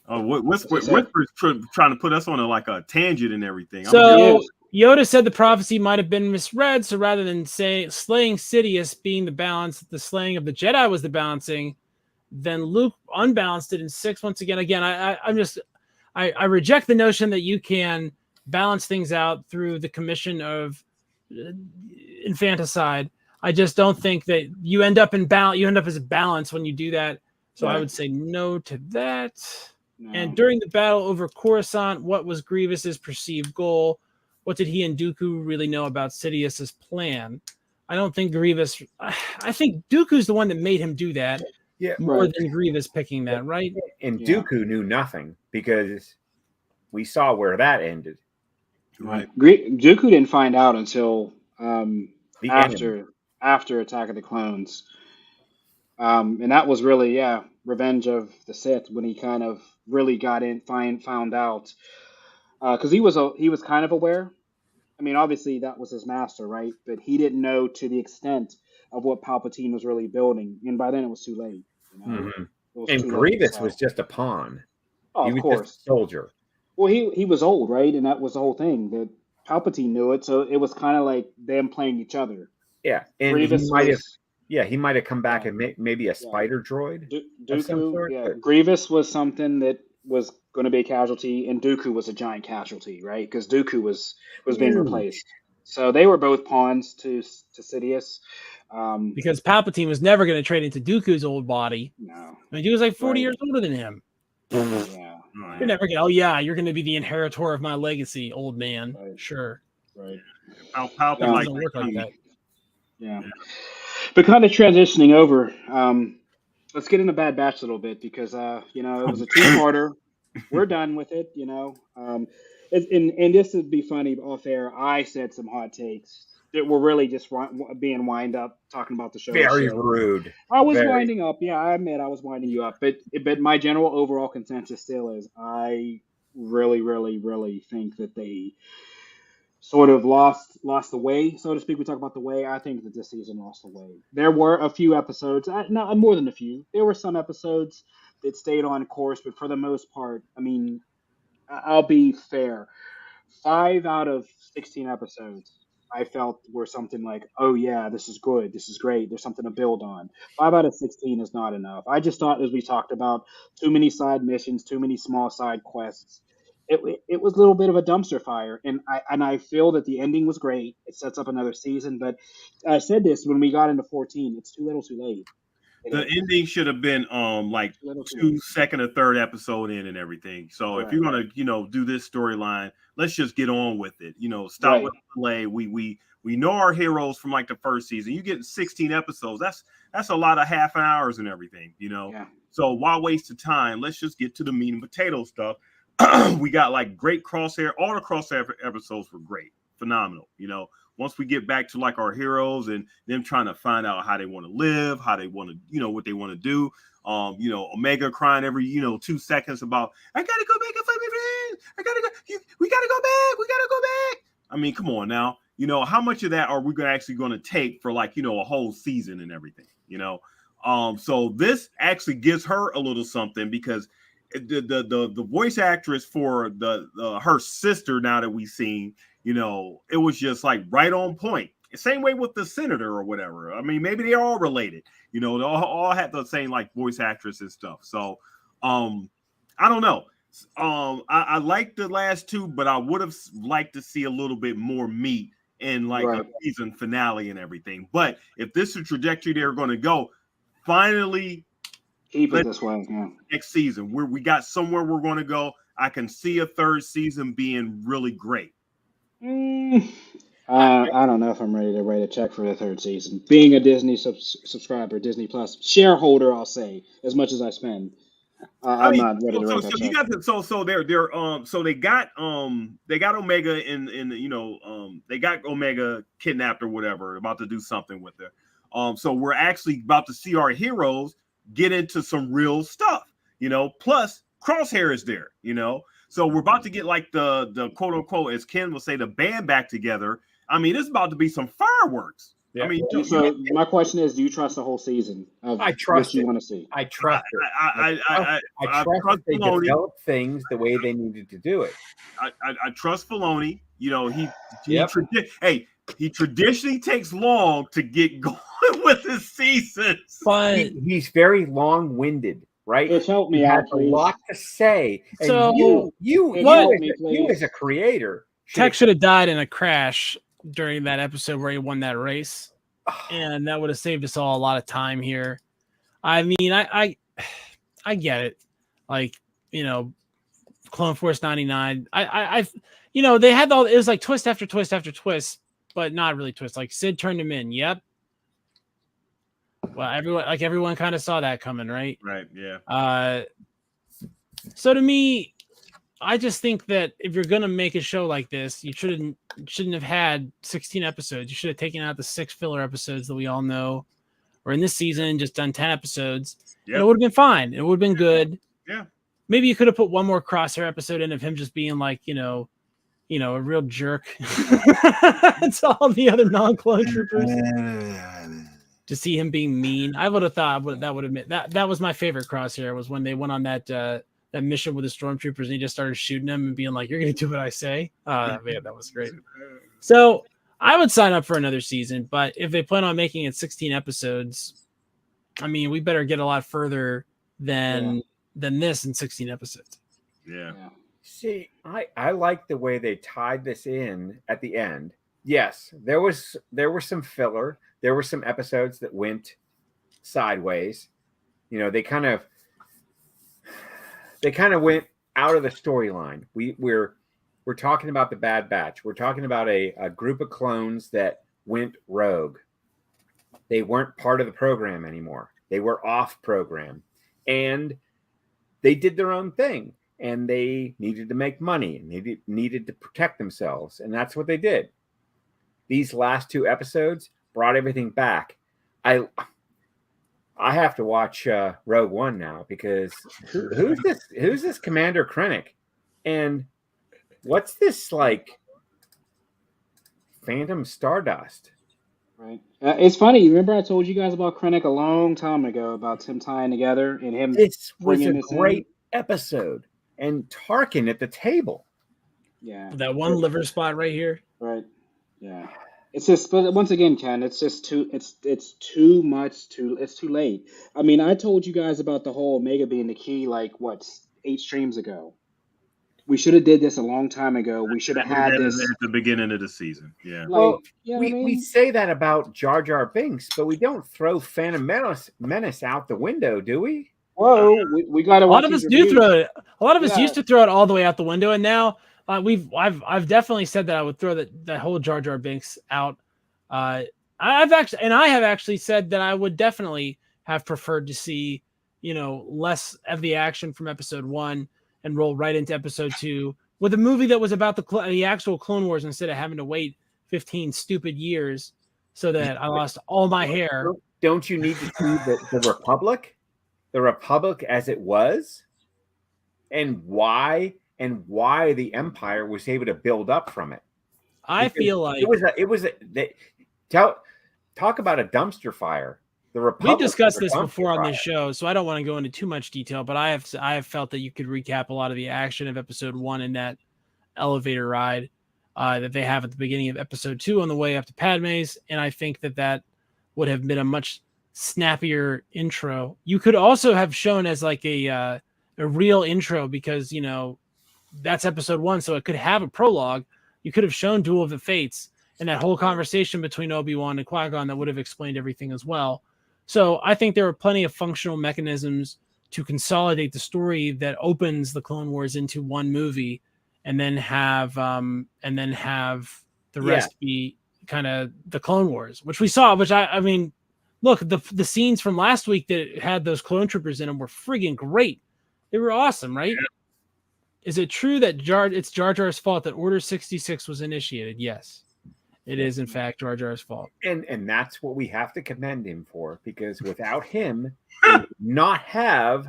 S4: Oh, Whisper's trying to put us on a tangent and everything.
S2: So Yoda said the prophecy might have been misread. So rather than say slaying Sidious being the balance, the slaying of the Jedi was the balancing. Then Luke unbalanced it in 6 once again. I reject the notion that you can balance things out through the commission of infanticide. I just don't think that you end up in balance. You end up as a balance when you do that. So I would say no to that.
S1: No.
S2: And during the battle over Coruscant, what was Grievous's perceived goal? What did he and Dooku really know about Sidious's plan? I don't think Grievous. I think Dooku's the one that made him do that.
S3: Yeah,
S2: more than Grievous picking that, right?
S3: And Dooku knew nothing because we saw where that ended.
S1: Right. Dooku didn't find out until after Attack of the Clones, and that was really Revenge of the Sith when he kind of really got in, found out, because he was kind of aware. I mean, obviously that was his master, right? But he didn't know to the extent of what Palpatine was really building, and by then it was too late. You know?
S3: And Grievous was just a pawn.
S1: Oh,
S3: he
S1: of
S3: was
S1: course,
S3: just a soldier.
S1: Well, he was old, right? And that was the whole thing. That Palpatine knew it, so it was kind of like them playing each other.
S3: Yeah, and
S1: Grievous
S3: he might have come back and maybe a spider droid.
S1: Dooku, Grievous was something that was going to be a casualty, and Dooku was a giant casualty, right? Because Dooku was being replaced. So they were both pawns to Sidious.
S2: Because Palpatine was never going to trade into Dooku's old body.
S1: No,
S2: I mean, he was like 40 years older than him.
S1: Yeah,
S2: you're never going. Oh yeah, you're going to be the inheritor of my legacy, old man.
S1: Right.
S2: Sure.
S1: Right.
S2: Palpatine doesn't work like that.
S1: Yeah. But kind of transitioning over, let's get into Bad Batch a little bit because it was a two-parter. We're done with it, and this would be funny off air. I said some hot takes that were really just being wind up talking about the show.
S3: Very rude.
S1: I was winding up. Yeah, I admit I was winding you up. But my general overall consensus still is I really, really, really think that they sort of lost the way, so to speak. We talk about the way. I think that this season lost the way. There were a few episodes, not more than a few. There were some episodes that stayed on course, but for the most part, I mean, I'll be fair. 5 out of 16 episodes I felt were something like, oh yeah, this is good, this is great, there's something to build on. 5 out of 16 is not enough. I just thought, as we talked about, too many side missions, too many small side quests. It was a little bit of a dumpster fire, and I feel that the ending was great. It sets up another season, but I said this when we got into 14. It's too little, too late.
S4: The ending should have been like second or third episode in and everything. So if you're gonna do this storyline, let's just get on with it. Stop with the delay. We know our heroes from like the first season. You get 16 episodes. That's a lot of half hours and everything. So why waste the time? Let's just get to the meat and potato stuff. We got like great Crosshair. All the Crosshair episodes were great, phenomenal. Once we get back to like our heroes and them trying to find out how they want to live, how they want to, what they want to do. Omega crying every 2 seconds about I gotta go back and find my friends. I gotta go. We gotta go back. We gotta go back. I mean, come on now. How much of that are we actually going to take for like a whole season and everything? So this actually gives her a little something because the voice actress for her sister, now that we've seen, it was just like right on point. Same way with the senator or whatever. I mean, maybe they're all related. They all have the same like voice actress and stuff. So I don't know. I like the last two, but I would have liked to see a little bit more meat in like a season finale and everything. But if this is the trajectory they're going to go, finally
S1: keep it this way. Yeah.
S4: Next season, we got somewhere we're going to go. I can see a third season being really great.
S1: I don't know if I'm ready to write a check for the third season. Being a Disney subscriber, Disney Plus shareholder, I'll say, as much as I spend, I'm not ready to write that check.
S4: So they got Omega in they got Omega kidnapped or whatever, about to do something with her. So we're actually about to see our heroes get into some real stuff, plus Crosshair is there, so we're about to get like the quote unquote, as Ken will say, the band back together. I mean, it's about to be some fireworks. Yeah. I mean,
S1: so my question is, do you trust the whole season of what you want to see?
S3: I trust it. I trust they develop things the way they needed to do it.
S4: I trust Filoni. He traditionally takes long to get going with his seasons.
S3: But he's very long-winded. right?
S1: Bitch, help
S3: You
S1: me
S3: had
S1: out,
S3: a
S1: please.
S3: lot to say, and
S2: So,
S1: Bitch, help me,
S3: you as
S1: please.
S3: a creator,
S2: Tech should have died in a crash during that episode where he won that race, and that would have saved us all a lot of time here. I mean, I get it. Like, you know, Clone Force 99. They had all, it was like twist after twist after twist, but not really twist. Like Sid turned him in. Yep. Well, everyone kind of saw that coming, right?
S4: Right. Yeah.
S2: So to me, I just think that if you're gonna make a show like this, you shouldn't have had 16 episodes. You should have taken out the 6 filler episodes that we all know, or in this season, just done 10 episodes, and it would have been fine. It would have been good.
S4: Yeah.
S2: Maybe you could have put one more Crosshair episode in of him just being like, a real jerk to all the other non-clone troopers. To see him being mean, I would have thought that would have been that was my favorite Crosshair, was when they went on that mission with the stormtroopers and he just started shooting them and being like, "You're gonna do what I say." Man, that was great. So I would sign up for another season, but if they plan on making it 16 episodes, I mean, we better get a lot further than this in 16 episodes.
S4: Yeah.
S3: See, I like the way they tied this in at the end. Yes, there were some filler. There were some episodes that went sideways. They kind of went out of the storyline. We're talking about the Bad Batch. We're talking about a group of clones that went rogue. They weren't part of the program anymore. They were off program, and they did their own thing. And they needed to make money, and they needed to protect themselves, and that's what they did. These last 2 episodes brought everything back. I have to watch Rogue One now, because who's this Commander Krennic, and what's this like Phantom Stardust?
S1: Right. It's funny. Remember I told you guys about Krennic a long time ago, about them tying together and him.
S3: This was a
S1: this
S3: great episode, and Tarkin at the table.
S1: Yeah.
S2: That one liver spot right here.
S1: Right. Yeah. It's just, but once again, Ken, it's just too. It's too much. It's too late. I mean, I told you guys about the whole Omega being the key, like 8 streams ago. We should have did this a long time ago. We should have had this
S4: at the beginning of the season. Yeah.
S3: Well,
S1: we
S3: we say that about Jar Jar Binks, but we don't throw Phantom Menace out the window, do we?
S1: Whoa, we got to.
S2: A lot of us do throw it. A lot of us used to throw it all the way out the window, and now I've definitely said that I would throw that whole Jar Jar Binks out. I have actually said that I would definitely have preferred to see less of the action from episode 1 and roll right into episode 2 with a movie that was about the actual Clone Wars, instead of having to wait 15 stupid years so that I lost all my hair.
S3: Don't you need to see the Republic? The Republic as it was, and why the Empire was able to build up from it.
S2: I feel like
S3: talk about a dumpster fire. The Republic,
S2: we discussed this before on this show, so I don't want to go into too much detail, but I have felt that you could recap a lot of the action of episode 1 in that elevator ride that they have at the beginning of episode 2 on the way up to Padme's, and I think that would have been a much snappier intro. You could also have shown as like a real intro, because that's episode 1, so it could have a prologue. You could have shown Duel of the Fates and that whole conversation between Obi-Wan and Qui-Gon that would have explained everything as well. So I think there are plenty of functional mechanisms to consolidate the story that opens the Clone Wars into one movie, and then have the rest be kind of the Clone Wars, which we saw. Which I mean, look, the scenes from last week that had those clone troopers in them were friggin' great. They were awesome, right? Yeah. Is it true that it's Jar Jar's fault that Order 66 was initiated? Yes. It is, in fact, Jar Jar's fault.
S3: And that's what we have to commend him for, because without him, we would not have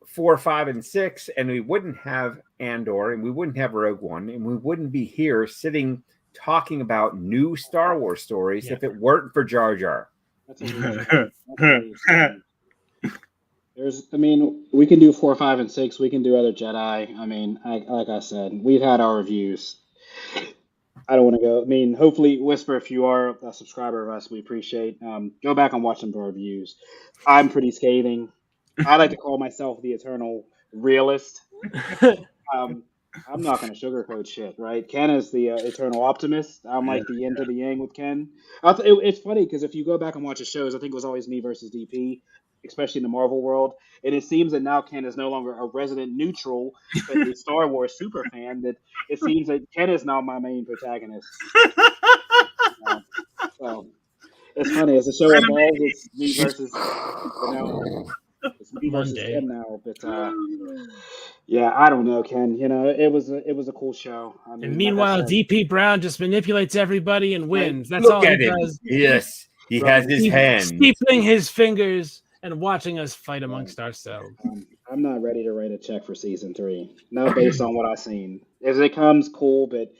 S3: 4, 5, and 6, and we wouldn't have Andor, and we wouldn't have Rogue One, and we wouldn't be here sitting talking about new Star Wars stories if it weren't for Jar Jar.
S1: We can do 4, 5, and 6. We can do other Jedi. I mean, like I said, we've had our reviews. I don't want to go. I mean, hopefully, Whisper, if you are a subscriber of us, we appreciate. Go back and watch some of our reviews. I'm pretty scathing. I like to call myself the eternal realist. Um, I'm not going to sugarcoat shit, right? Ken is the eternal optimist. I'm
S4: Yeah.
S1: like the yin to the yang with Ken. It's funny because if you go back and watch the shows, I think it was always me versus DP, especially in the Marvel world. And it seems that now Ken is no longer a resident neutral, but a Star Wars super fan. That it seems that Ken is now my main protagonist. So it's funny as the show evolves. It's me versus, it's me
S2: One
S1: versus
S2: day.
S1: Ken now. But yeah, I don't know, Ken. It was a cool show. I mean,
S2: And
S1: like I
S2: meanwhile,
S1: said,
S2: DP Brown just manipulates everybody and wins. That's
S3: Look
S2: all he
S3: at him.
S2: does.
S3: Yes, he
S1: Right.
S3: has his hand.
S2: Steepling his fingers and watching us fight amongst ourselves.
S1: I'm not ready to write a check for season 3. Not based on what I've seen. If it comes, cool. But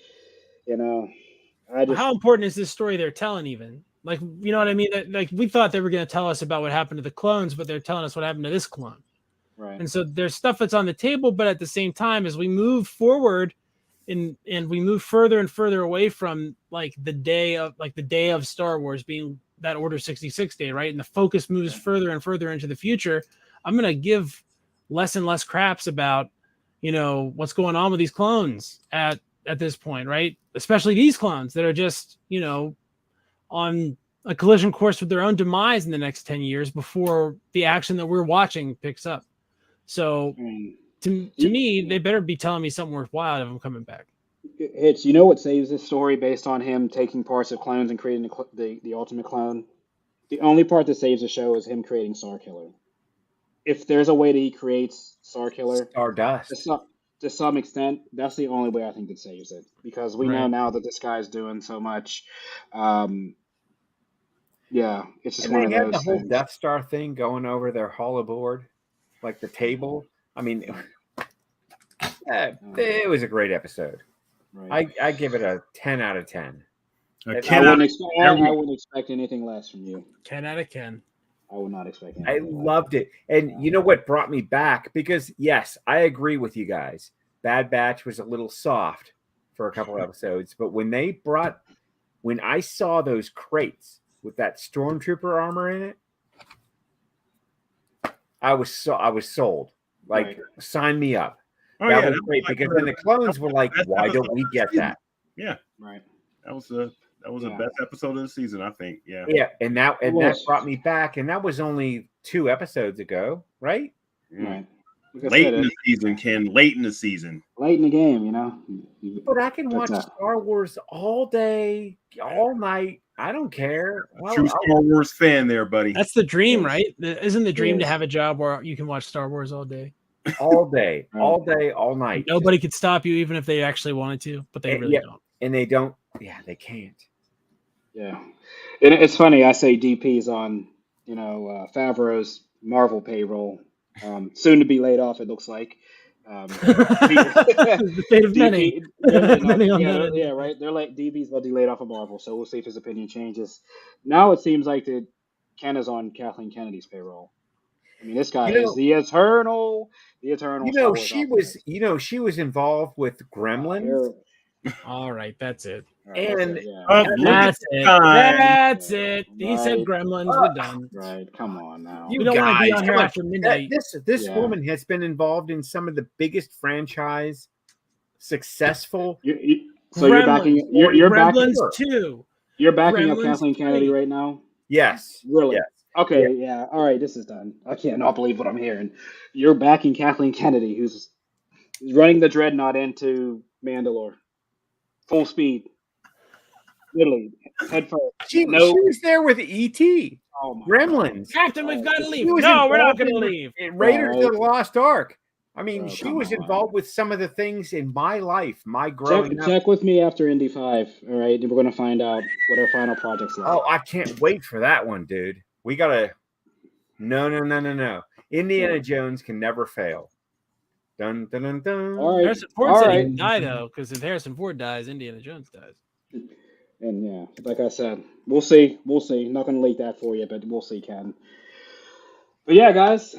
S1: I just
S2: How important is this story they're telling? Even like, you know what I mean? Like we thought they were going to tell us about what happened to the clones, but they're telling us what happened to this clone.
S1: right.
S2: And so there's stuff that's on the table, but at the same time, as we move forward and we move further and further away from like the day of Star Wars being that Order 66 day, right? And the focus moves further and further into the future. I'm going to give less and less craps about, what's going on with these clones at this point, right? Especially these clones that are just, on a collision course with their own demise in the next 10 years before the action that we're watching picks up. So to me, they better be telling me something worthwhile of them coming back.
S1: Hitch, you know what saves this story based on him taking parts of clones and creating the ultimate clone? The only part that saves the show is him creating Starkiller. If there's a way that he creates Starkiller
S3: Stardust.
S1: to some extent, that's the only way I think that saves it. Because we know
S2: Right.
S1: now that this guy's doing so much. Yeah, it's just
S3: And
S1: one
S3: they
S1: of
S3: had
S1: those
S3: the whole
S1: things.
S3: Death Star thing going over their hollow board, like the table. I mean, it was a great episode.
S1: Right.
S3: I give it a 10 out of 10.
S4: A
S1: I
S4: Ken
S1: wouldn't,
S4: out
S1: I wouldn't expect anything less from you.
S2: 10 out of 10.
S1: I would not expect anything
S3: I
S1: less.
S3: loved it. And you know what brought me back? Because, yes, I agree with you guys. Bad Batch was a little soft for a couple episodes. But when I saw those crates with that Stormtrooper armor in it, I was sold. Like,
S1: Right.
S3: sign me up.
S4: Oh,
S3: That
S4: yeah,
S3: was great because then the clones were like, why don't we get that?
S4: Yeah,
S1: Right.
S4: that was the
S1: Yeah.
S4: best episode of the season, I think. Yeah.
S3: Yeah, and that
S1: was.
S3: brought me back, and that was only 2 episodes ago, right?
S1: Right. Like I
S4: Late
S1: said,
S4: in the season, Ken. Late in the season.
S1: late in the game,
S3: But I can watch
S1: But,
S3: Star Wars all day, all night. I don't care. Well,
S4: True Star Wars fan there, buddy.
S2: That's the dream,
S1: Yes.
S2: right? Isn't the dream to
S1: Yes.
S2: have a job where you can watch Star Wars all day?
S3: all day,
S1: Right.
S3: all day, all night.
S2: Nobody could stop you, even if they actually wanted to, but they really
S3: Yeah.
S2: don't.
S3: And they don't. Yeah, they can't.
S1: Yeah. And it's funny, I say DP's on, Favreau's Marvel payroll. Soon to be laid off, it looks like.
S2: The fate of many. Many on that end.
S1: yeah, right. They're like DB's about to be laid off of Marvel, so we'll see if his opinion changes. Now it seems like that Ken is on Kathleen Kennedy's payroll. I mean, this guy is the eternal. Star Wars
S3: she
S1: optimist.
S3: she was involved with Gremlins.
S2: All right, that's it.
S3: And
S2: That's it. That's it. He said
S1: Right.
S2: Gremlins. We're done.
S1: Right, come on now.
S2: We don't want to be on here
S3: come on.
S2: after midnight.
S3: This
S1: Yeah.
S3: woman has been involved in some of the biggest franchise successful.
S1: So you're backing. You're backing.
S2: Gremlins 2.
S1: You're backing up
S2: Gremlins
S1: Kathleen Kennedy
S2: 3.
S1: right now.
S3: Yes.
S1: Really?
S3: Yes.
S1: Okay. Yeah. All right. This is done. I cannot believe what I'm hearing. You're backing Kathleen Kennedy, who's running the dreadnought into Mandalore, full speed, literally head first.
S3: She was there with E.T.
S1: Oh my
S3: Gremlins.
S2: Captain, we've got to leave.
S3: She was
S2: No, we're not
S3: involved
S2: going to
S3: in
S2: leave.
S3: Raiders
S1: Right.
S3: of the Lost Ark. I mean,
S1: Oh,
S3: she
S1: come
S3: was
S1: on.
S3: involved with some of the things in my life, my growing up.
S1: Check with me after Indy 5. All right, we're gonna find out what our final project's like.
S3: Oh, I can't wait for that one, dude. We gotta. No. Indiana Jones can never fail. Dun dun dun dun.
S1: All right.
S2: Harrison Ford
S1: All
S2: said he
S1: right.
S2: can die, though, because if Harrison Ford dies, Indiana Jones dies.
S1: And yeah, like I said, we'll see. Not gonna leak that for you, but we'll see, Ken. But yeah, guys,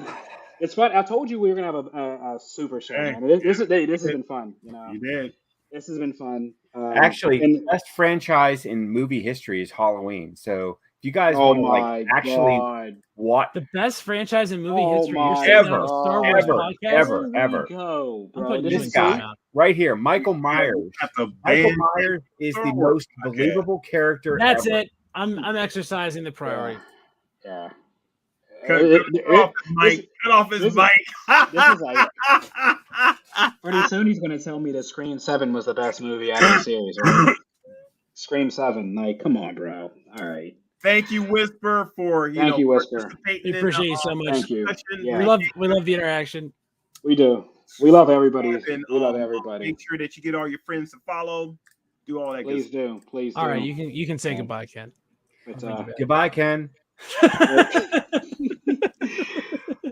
S1: it's fun. I told you we were gonna have a super show.
S4: Hey.
S1: Man. This has been fun.
S4: You did.
S1: This has been fun.
S3: Actually,
S1: and
S3: best franchise in movie history is Halloween. So if you guys
S1: oh
S3: want to like
S1: my
S3: actually
S1: god,
S3: what
S2: The best franchise in movie
S1: oh
S2: history. You're
S1: my
S2: saying that on
S3: ever,
S2: a Star Wars
S1: god,
S2: podcast?
S3: ever,
S1: here we
S3: ever.
S1: go,
S2: I'm
S1: bro.
S2: putting you
S1: This
S2: in
S3: This
S1: is
S3: guy
S2: timeout.
S3: right here, Michael Myers.
S4: At the
S3: Michael
S4: band
S3: Myers is the
S4: Star Wars
S3: most
S4: podcast.
S3: believable character
S2: That's
S3: ever.
S2: it. I'm exercising the priority.
S1: yeah.
S4: Cut off his
S1: This,
S4: mic. Cut off his
S1: this is-
S4: mic.
S1: this is like pretty soon he's gonna tell me that Scream 7 was the best movie out of the series, right? Scream 7, like, come on, bro. All right.
S4: Thank you, Whisper, for
S1: Thank you, Whisper.
S4: participating
S2: We appreciate you so
S4: in the
S2: much.
S1: Thank you.
S4: discussion.
S1: Yeah.
S2: We love the interaction.
S1: We do. We love everybody.
S4: And,
S1: We love everybody.
S4: Make sure that you get all your friends to follow. Do all that.
S1: Please
S4: good
S1: do. Please do.
S2: All right, you can say goodbye, Ken.
S1: But,
S3: Goodbye, Ken.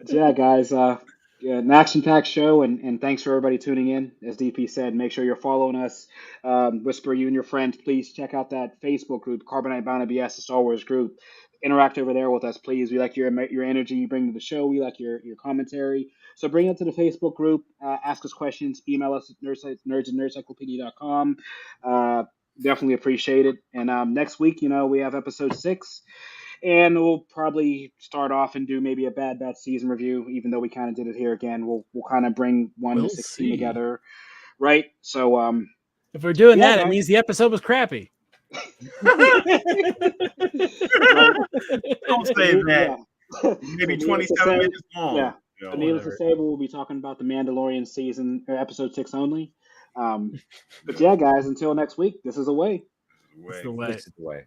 S1: yeah, guys. An action-packed show, and thanks for everybody tuning in. As DP said, make sure you're following us. Whisper, you and your friends, please check out that Facebook group, Carbonite Bound BS, the Star Wars group. Interact over there with us, please. We like your energy you bring to the show. We like your commentary. So bring it to the Facebook group. Ask us questions. Email us at nerds@nerdcyclopedia.com. Definitely appreciate it. And next week, we have episode 6. And we'll probably start off and do maybe a Bad Batch season review, even though we kind of did it here again. We'll kind of bring 1 to
S2: We'll
S1: 16
S2: see.
S1: together, right? So
S2: If we're doing
S1: Yeah,
S2: that,
S1: guys.
S2: it means the episode was crappy.
S1: right.
S4: Don't say that.
S1: Yeah.
S4: Maybe
S1: So
S4: 27 minutes long.
S1: Yeah.
S4: You know,
S1: So needless to
S2: whatever.
S1: say, we'll be talking about the Mandalorian season, episode 6 only. But yeah, guys, until next week, this is Away.
S4: Way.
S2: It's the way.
S3: This is the way.